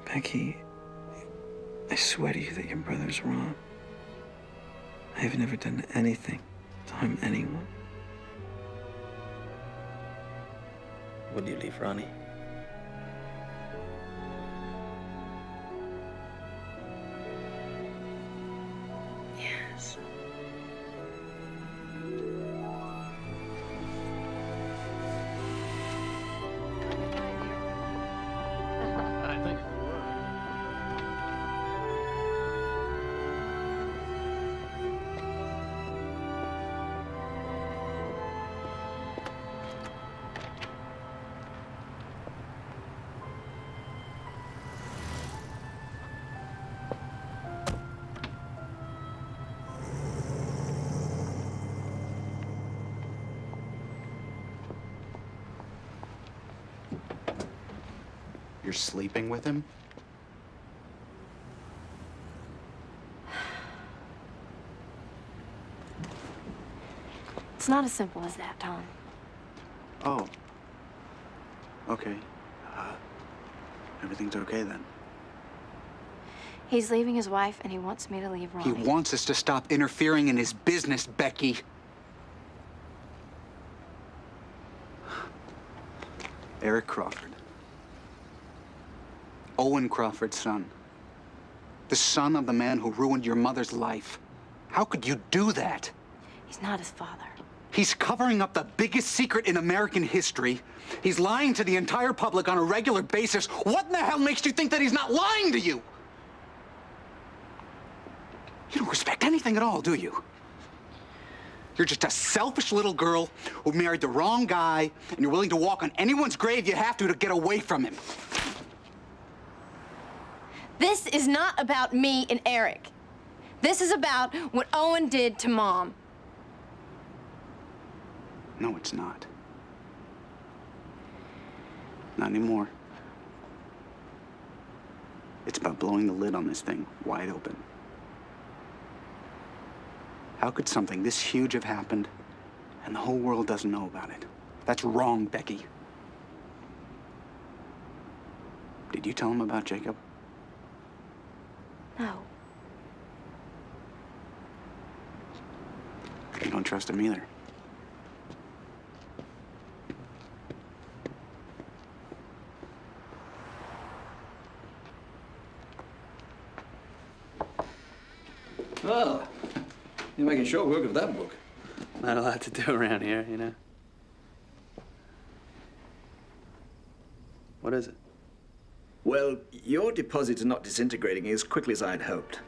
Becky, I swear to you that your brother's wrong. I have never done anything to harm anyone. Will you leave Ronnie? Yes. I think You're sleeping with him? It's not as simple as that, Tom. Oh. Okay. Everything's okay then. He's leaving his wife, and he wants me to leave He Ronnie. wants us to stop interfering in his business, Becky. Eric Crawford. Owen Crawford's son. The son of the man who ruined your mother's life. How could you do that? He's not his father. He's covering up the biggest secret in American history. He's lying to the entire public on a regular basis. What in the hell makes you think that he's not lying to you? You don't respect anything at all, do you? You're just a selfish little girl who married the wrong guy, and you're willing to walk on anyone's grave you have to get away from him. This is not about me and Eric. This is about what Owen did to Mom. No, it's not. Not anymore. It's about blowing the lid on this thing wide open. How could something this huge have happened and the whole world doesn't know about it? That's wrong, Becky. Did you tell him about Jacob? No. You don't trust him either. Well, you're making short work of that book. Not a lot to do around here, you know? What is it? Well, your deposit is not disintegrating as quickly as I'd hoped.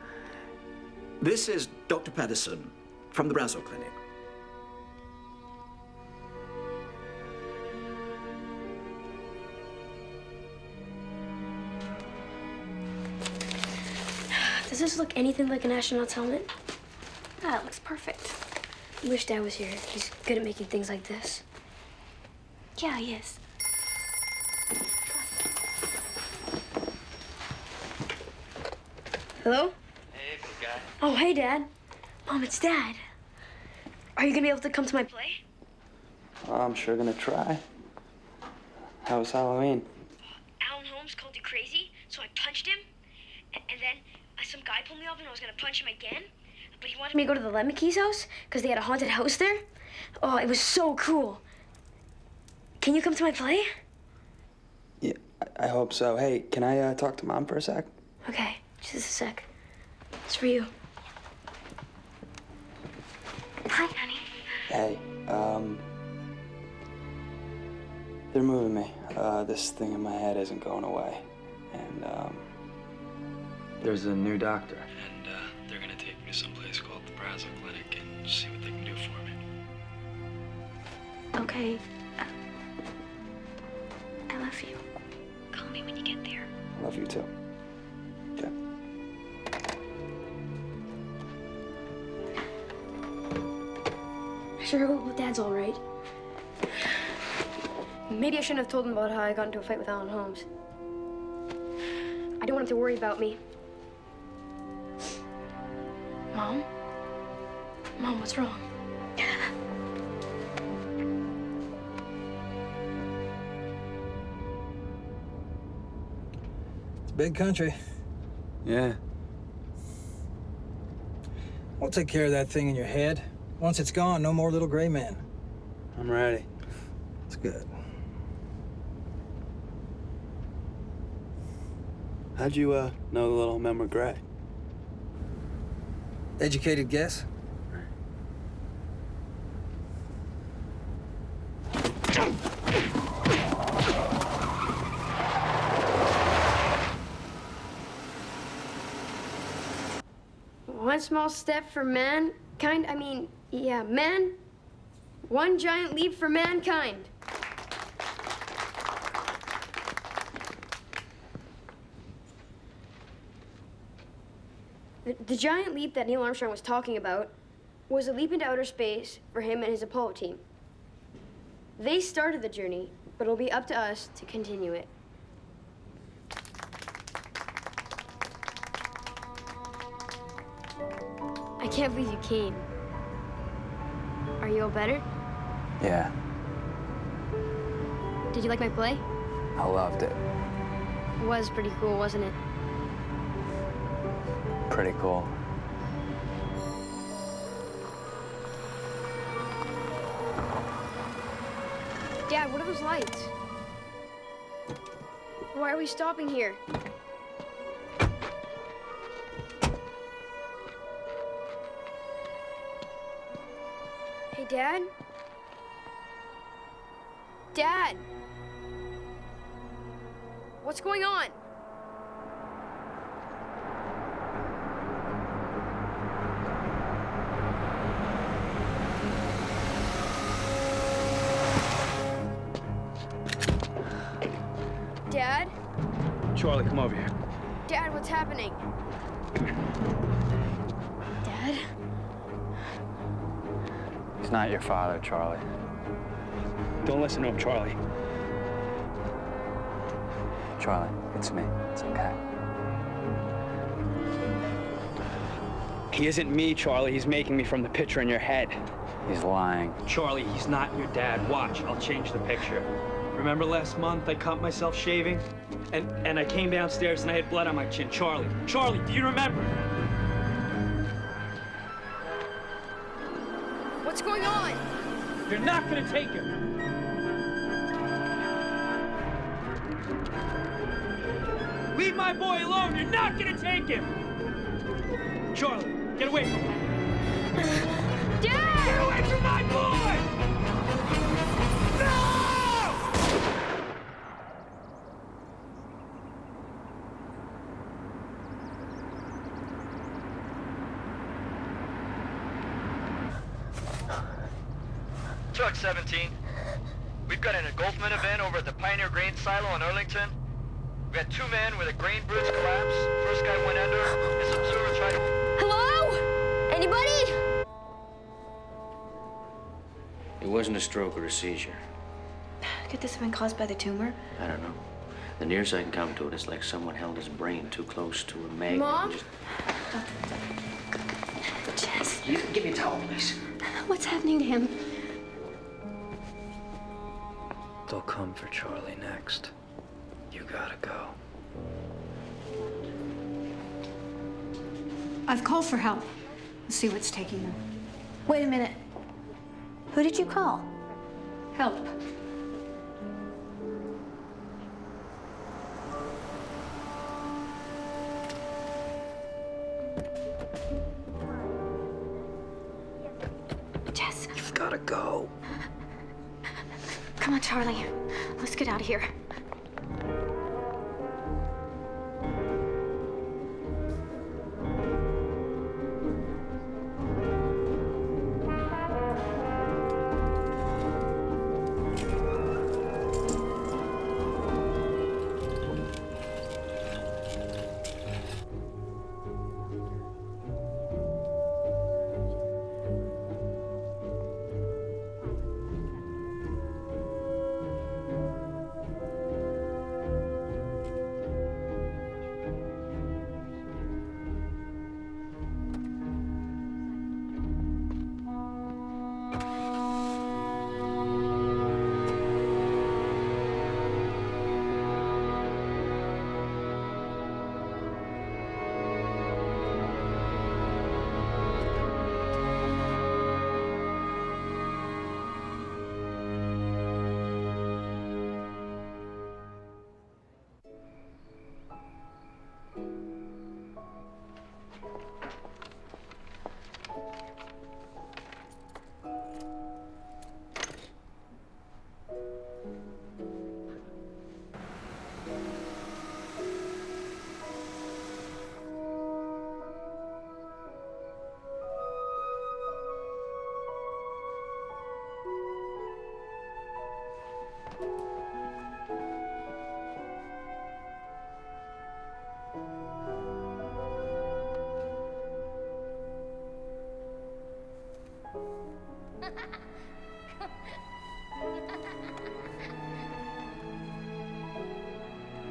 This is Dr. Patterson from the Brazel Clinic. Does this look anything like an astronaut's helmet? Ah, it looks perfect. I wish Dad was here. He's good at making things like this. Yeah, he is. Hello? Hey, big guy. Oh, hey, Dad. Mom, it's Dad. Are you gonna be able to come to my play? I'm sure gonna try. How was Halloween? Alan Holmes called you crazy, so I punched him. And then some guy pulled me off and I was gonna punch him again. But he wanted me to go to the Lemke's house because they had a haunted house there. Oh, it was so cool. Can you come to my play? Yeah, I hope so. Hey, can I talk to Mom for a sec? Okay, just a sec. It's for you. Hi, honey. Hey, they're moving me. This thing in my head isn't going away. And, there's a new doctor. And, they're gonna take me to some place called the Brazel Clinic and see what they can do for me. Okay. I love you. Call me when you get there. I love you too. Yeah. I sure hope Dad's all right. Maybe I shouldn't have told him about how I got into a fight with Alan Holmes. I don't want him to worry about me. Mom? Mom, what's wrong? It's a big country. Yeah. We'll take care of that thing in your head. Once it's gone, no more little gray men. I'm ready. It's good. How'd you, know the little men were gray? Educated guess? One small step for mankind. I mean, yeah, man. One giant leap for mankind. The giant leap that Neil Armstrong was talking about was a leap into outer space for him and his Apollo team. They started the journey, but it'll be up to us to continue it. I can't believe you came. Are you all better? Yeah, Did you like my play? I loved it. It was pretty cool, wasn't it? Pretty cool. Dad, what are those lights? Why are we stopping here? Hey, Dad? Dad! What's going on? Charlie, come over here. Dad, what's happening? Dad? He's not your father, Charlie. Don't listen to him, Charlie. Charlie, it's me. It's okay. He isn't me, Charlie. He's making me from the picture in your head. He's lying. Charlie, he's not your dad. Watch, I'll change the picture. Remember last month I cut myself shaving? And I came downstairs and I had blood on my chin. Charlie, do you remember? What's going on? You're not gonna take him. Leave my boy alone. You're not gonna take him. Charlie, get away from him. Dad! Get away from my boy! No! Truck 17. We've got an engulfment event over at the Pioneer Grain Silo in Arlington. We had 2 men where the grain bridge collapsed. First guy went under, and some sewers tried to... Hello? Anybody? It wasn't a stroke or a seizure. Could this have been caused by the tumor? I don't know. The nearest I can come to it is like someone held his brain too close to a magnet. Mom? and just- Jess. You give me a towel, please. What's happening to him? They'll come for Charlie next. You gotta go. I've called for help. Let's see what's taking them. Wait a minute. Who did you call? Help. Jess. You've gotta go. Come on, Charlie. Let's get out of here.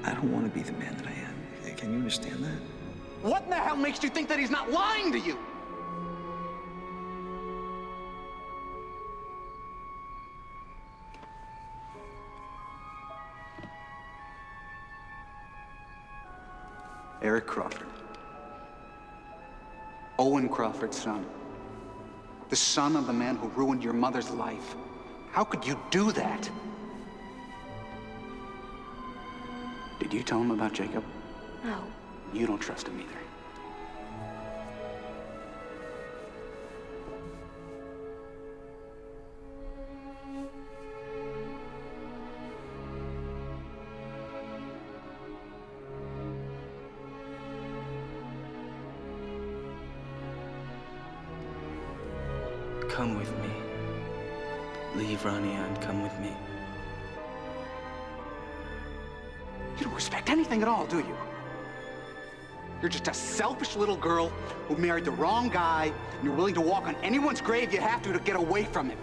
I don't want to be the man that I am. Can you understand that? What in the hell makes you think that he's not lying to you? Eric Crawford. Owen Crawford's son. The son of the man who ruined your mother's life. How could you do that? Did you tell him about Jacob? No. You don't trust him either. Come with me. Leave Ronnie and come with me. You don't respect suspect anything at all, do you? You're just a selfish little girl who married the wrong guy, and you're willing to walk on anyone's grave you have to get away from him.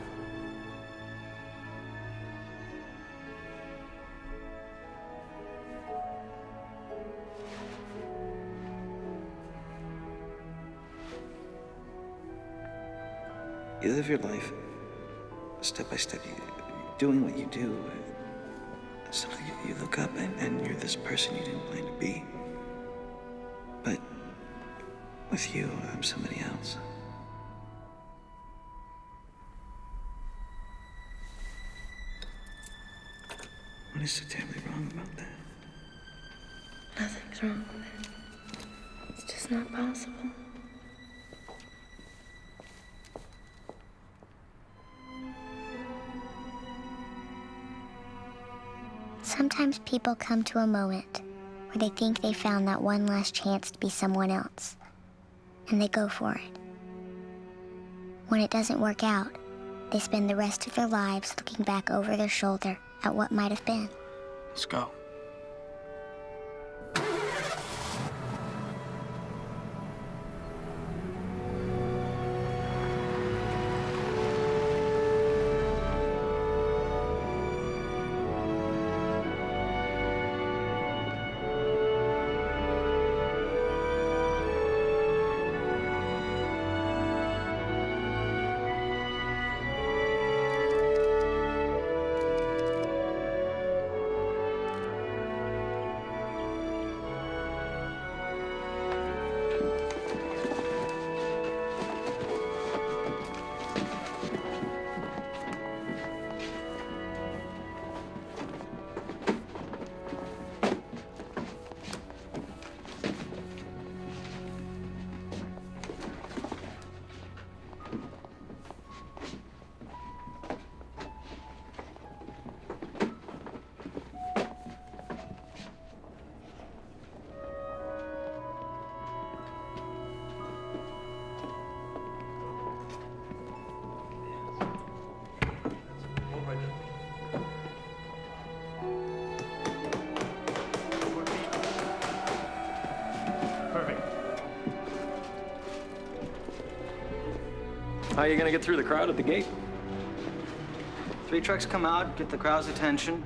You live your life step by step, doing what you do. Suddenly you look up and you're this person you didn't plan to be. But with you, I'm somebody else. What is so terribly wrong about that? Nothing's wrong with it. It's just not possible. Sometimes people come to a moment where they think they found that one last chance to be someone else, and they go for it. When it doesn't work out, they spend the rest of their lives looking back over their shoulder at what might have been. Let's go. How are you gonna get through the crowd at the gate? 3 trucks come out, get the crowd's attention,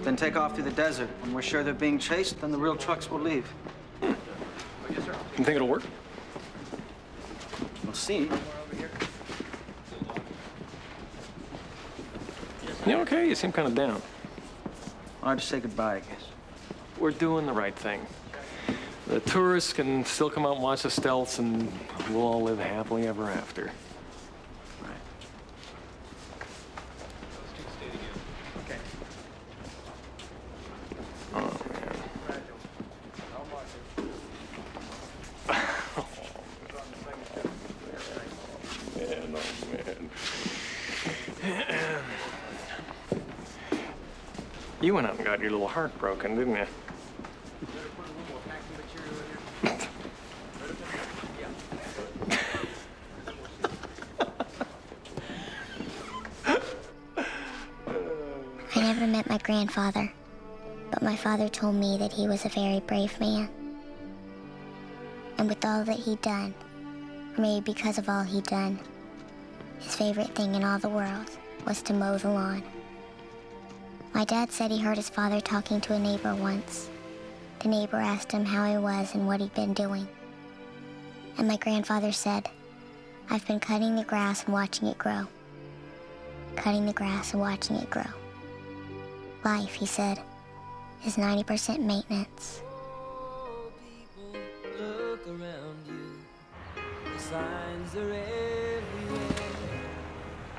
then take off through the desert. When we're sure they're being chased, then the real trucks will leave. You think it'll work? We'll see. You okay? You seem kind of down. Hard to say goodbye, I guess. We're doing the right thing. The tourists can still come out and watch the stealths, and we'll all live happily ever after. Right. Okay. Oh, man. Man, oh, man. You went out and got your little heart broken, didn't you? I never met my grandfather, but my father told me that he was a very brave man. And with all that he'd done, or maybe because of all he'd done, his favorite thing in all the world was to mow the lawn. My dad said he heard his father talking to a neighbor once. The neighbor asked him how he was and what he'd been doing. And my grandfather said, "I've been cutting the grass and watching it grow. Cutting the grass and watching it grow. Life," he said, "is 90% maintenance." Look around you. The signs are everywhere.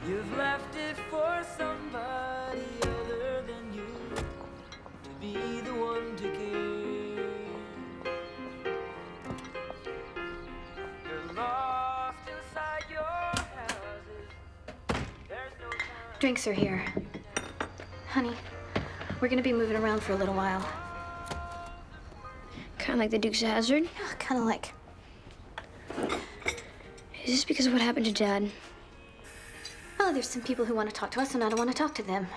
You've left it for somebody other than you to be the one to care. You're lost inside your houses. There's no time. Drinks are here. Honey, we're gonna be moving around for a little while. Kind of like the Dukes of Hazzard? Yeah, kind of like. Is this because of what happened to Dad? Oh, there's some people who want to talk to us, and I don't want to talk to them.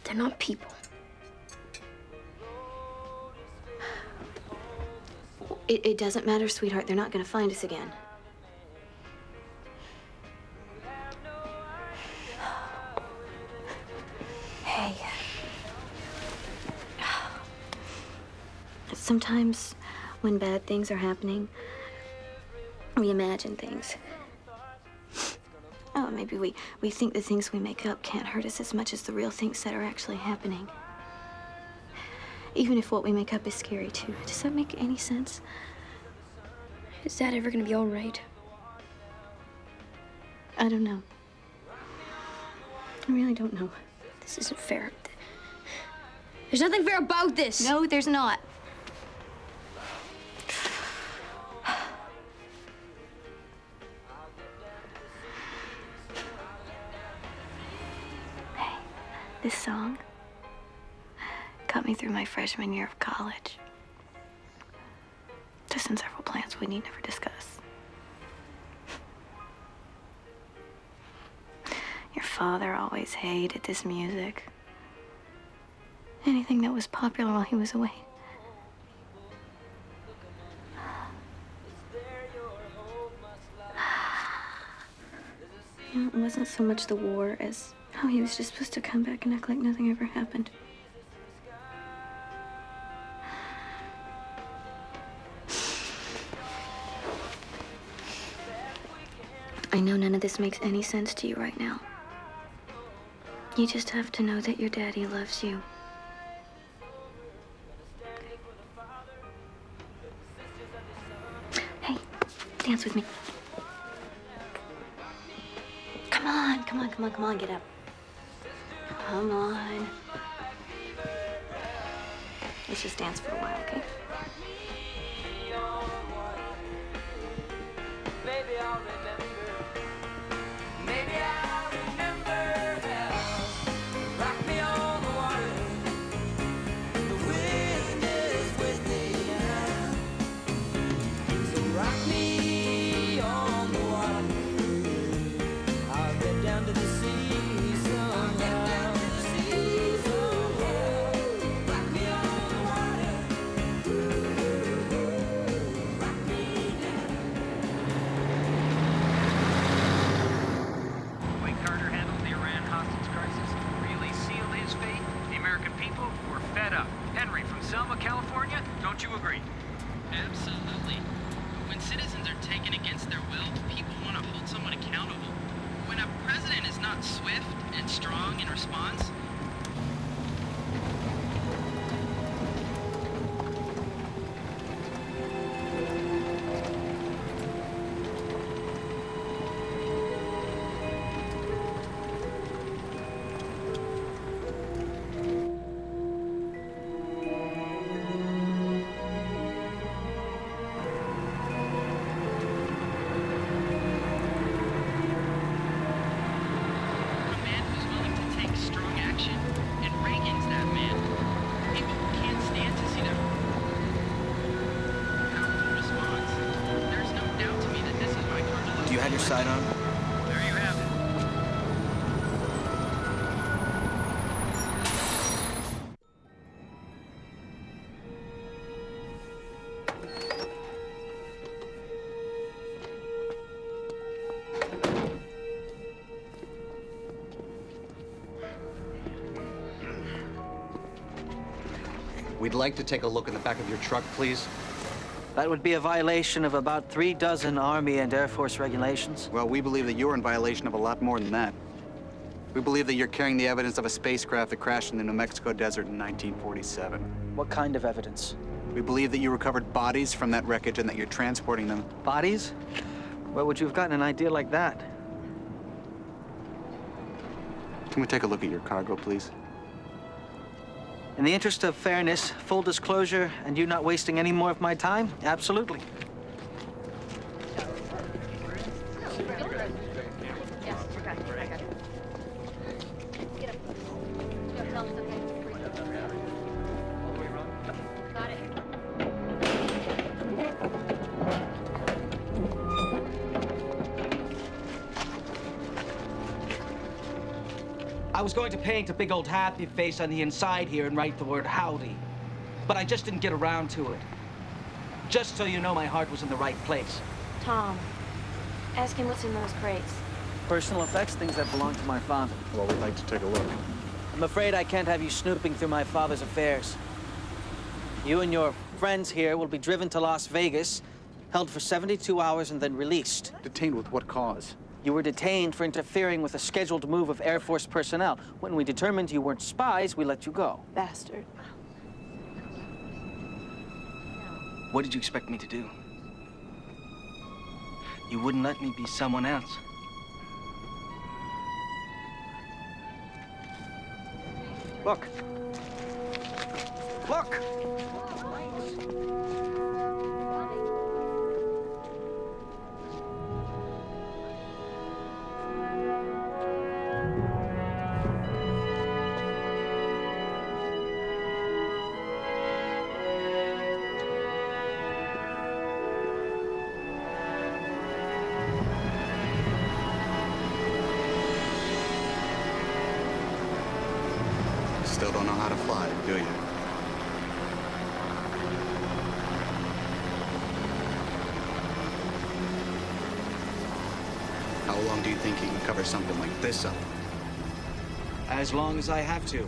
They're not people. It doesn't matter, sweetheart. They're not gonna find us again. Hey. Sometimes when bad things are happening, we imagine things. Oh, maybe we think the things we make up can't hurt us as much as the real things that are actually happening. Even if what we make up is scary, too. Does that make any sense? Is Dad ever gonna be all right? I don't know. I really don't know. This isn't fair. There's nothing fair about this. No, there's not. Hey, this song got me through my freshman year of college. Just in several plans we need never discuss. Your father always hated this music. Anything that was popular while he was away. You know, it wasn't so much the war as how he was just supposed to come back and act like nothing ever happened. I know none of this makes any sense to you right now. You just have to know that your daddy loves you. Hey, dance with me. Come on, come on, come on, come on, get up. Come on. Let's just dance for a while, okay? California, don't you agree? Absolutely. But when citizens are taken against their will, people want to hold someone accountable. When a president is not swift and strong in response, side on? There you have it. We'd like to take a look in the back of your truck, please. That would be a violation of about 36 Army and Air Force regulations. Well, we believe that you're in violation of a lot more than that. We believe that you're carrying the evidence of a spacecraft that crashed in the New Mexico desert in 1947. What kind of evidence? We believe that you recovered bodies from that wreckage and that you're transporting them. Bodies? Where would you have gotten an idea like that? Can we take a look at your cargo, please? In the interest of fairness, full disclosure, and you not wasting any more of my time, absolutely. I was going to paint a big old happy face on the inside here and write the word howdy, but I just didn't get around to it. Just so you know, my heart was in the right place. Tom, ask him what's in those crates. Personal effects, things that belong to my father. Well, we'd like to take a look. I'm afraid I can't have you snooping through my father's affairs. You and your friends here will be driven to Las Vegas, held for 72 hours, and then released. Detained with what cause? You were detained for interfering with a scheduled move of Air Force personnel. When we determined you weren't spies, we let you go. Bastard. What did you expect me to do? You wouldn't let me be someone else. Look. Look! Still don't know how to fly, do you? How long do you think you can cover something like this up? As long as I have to.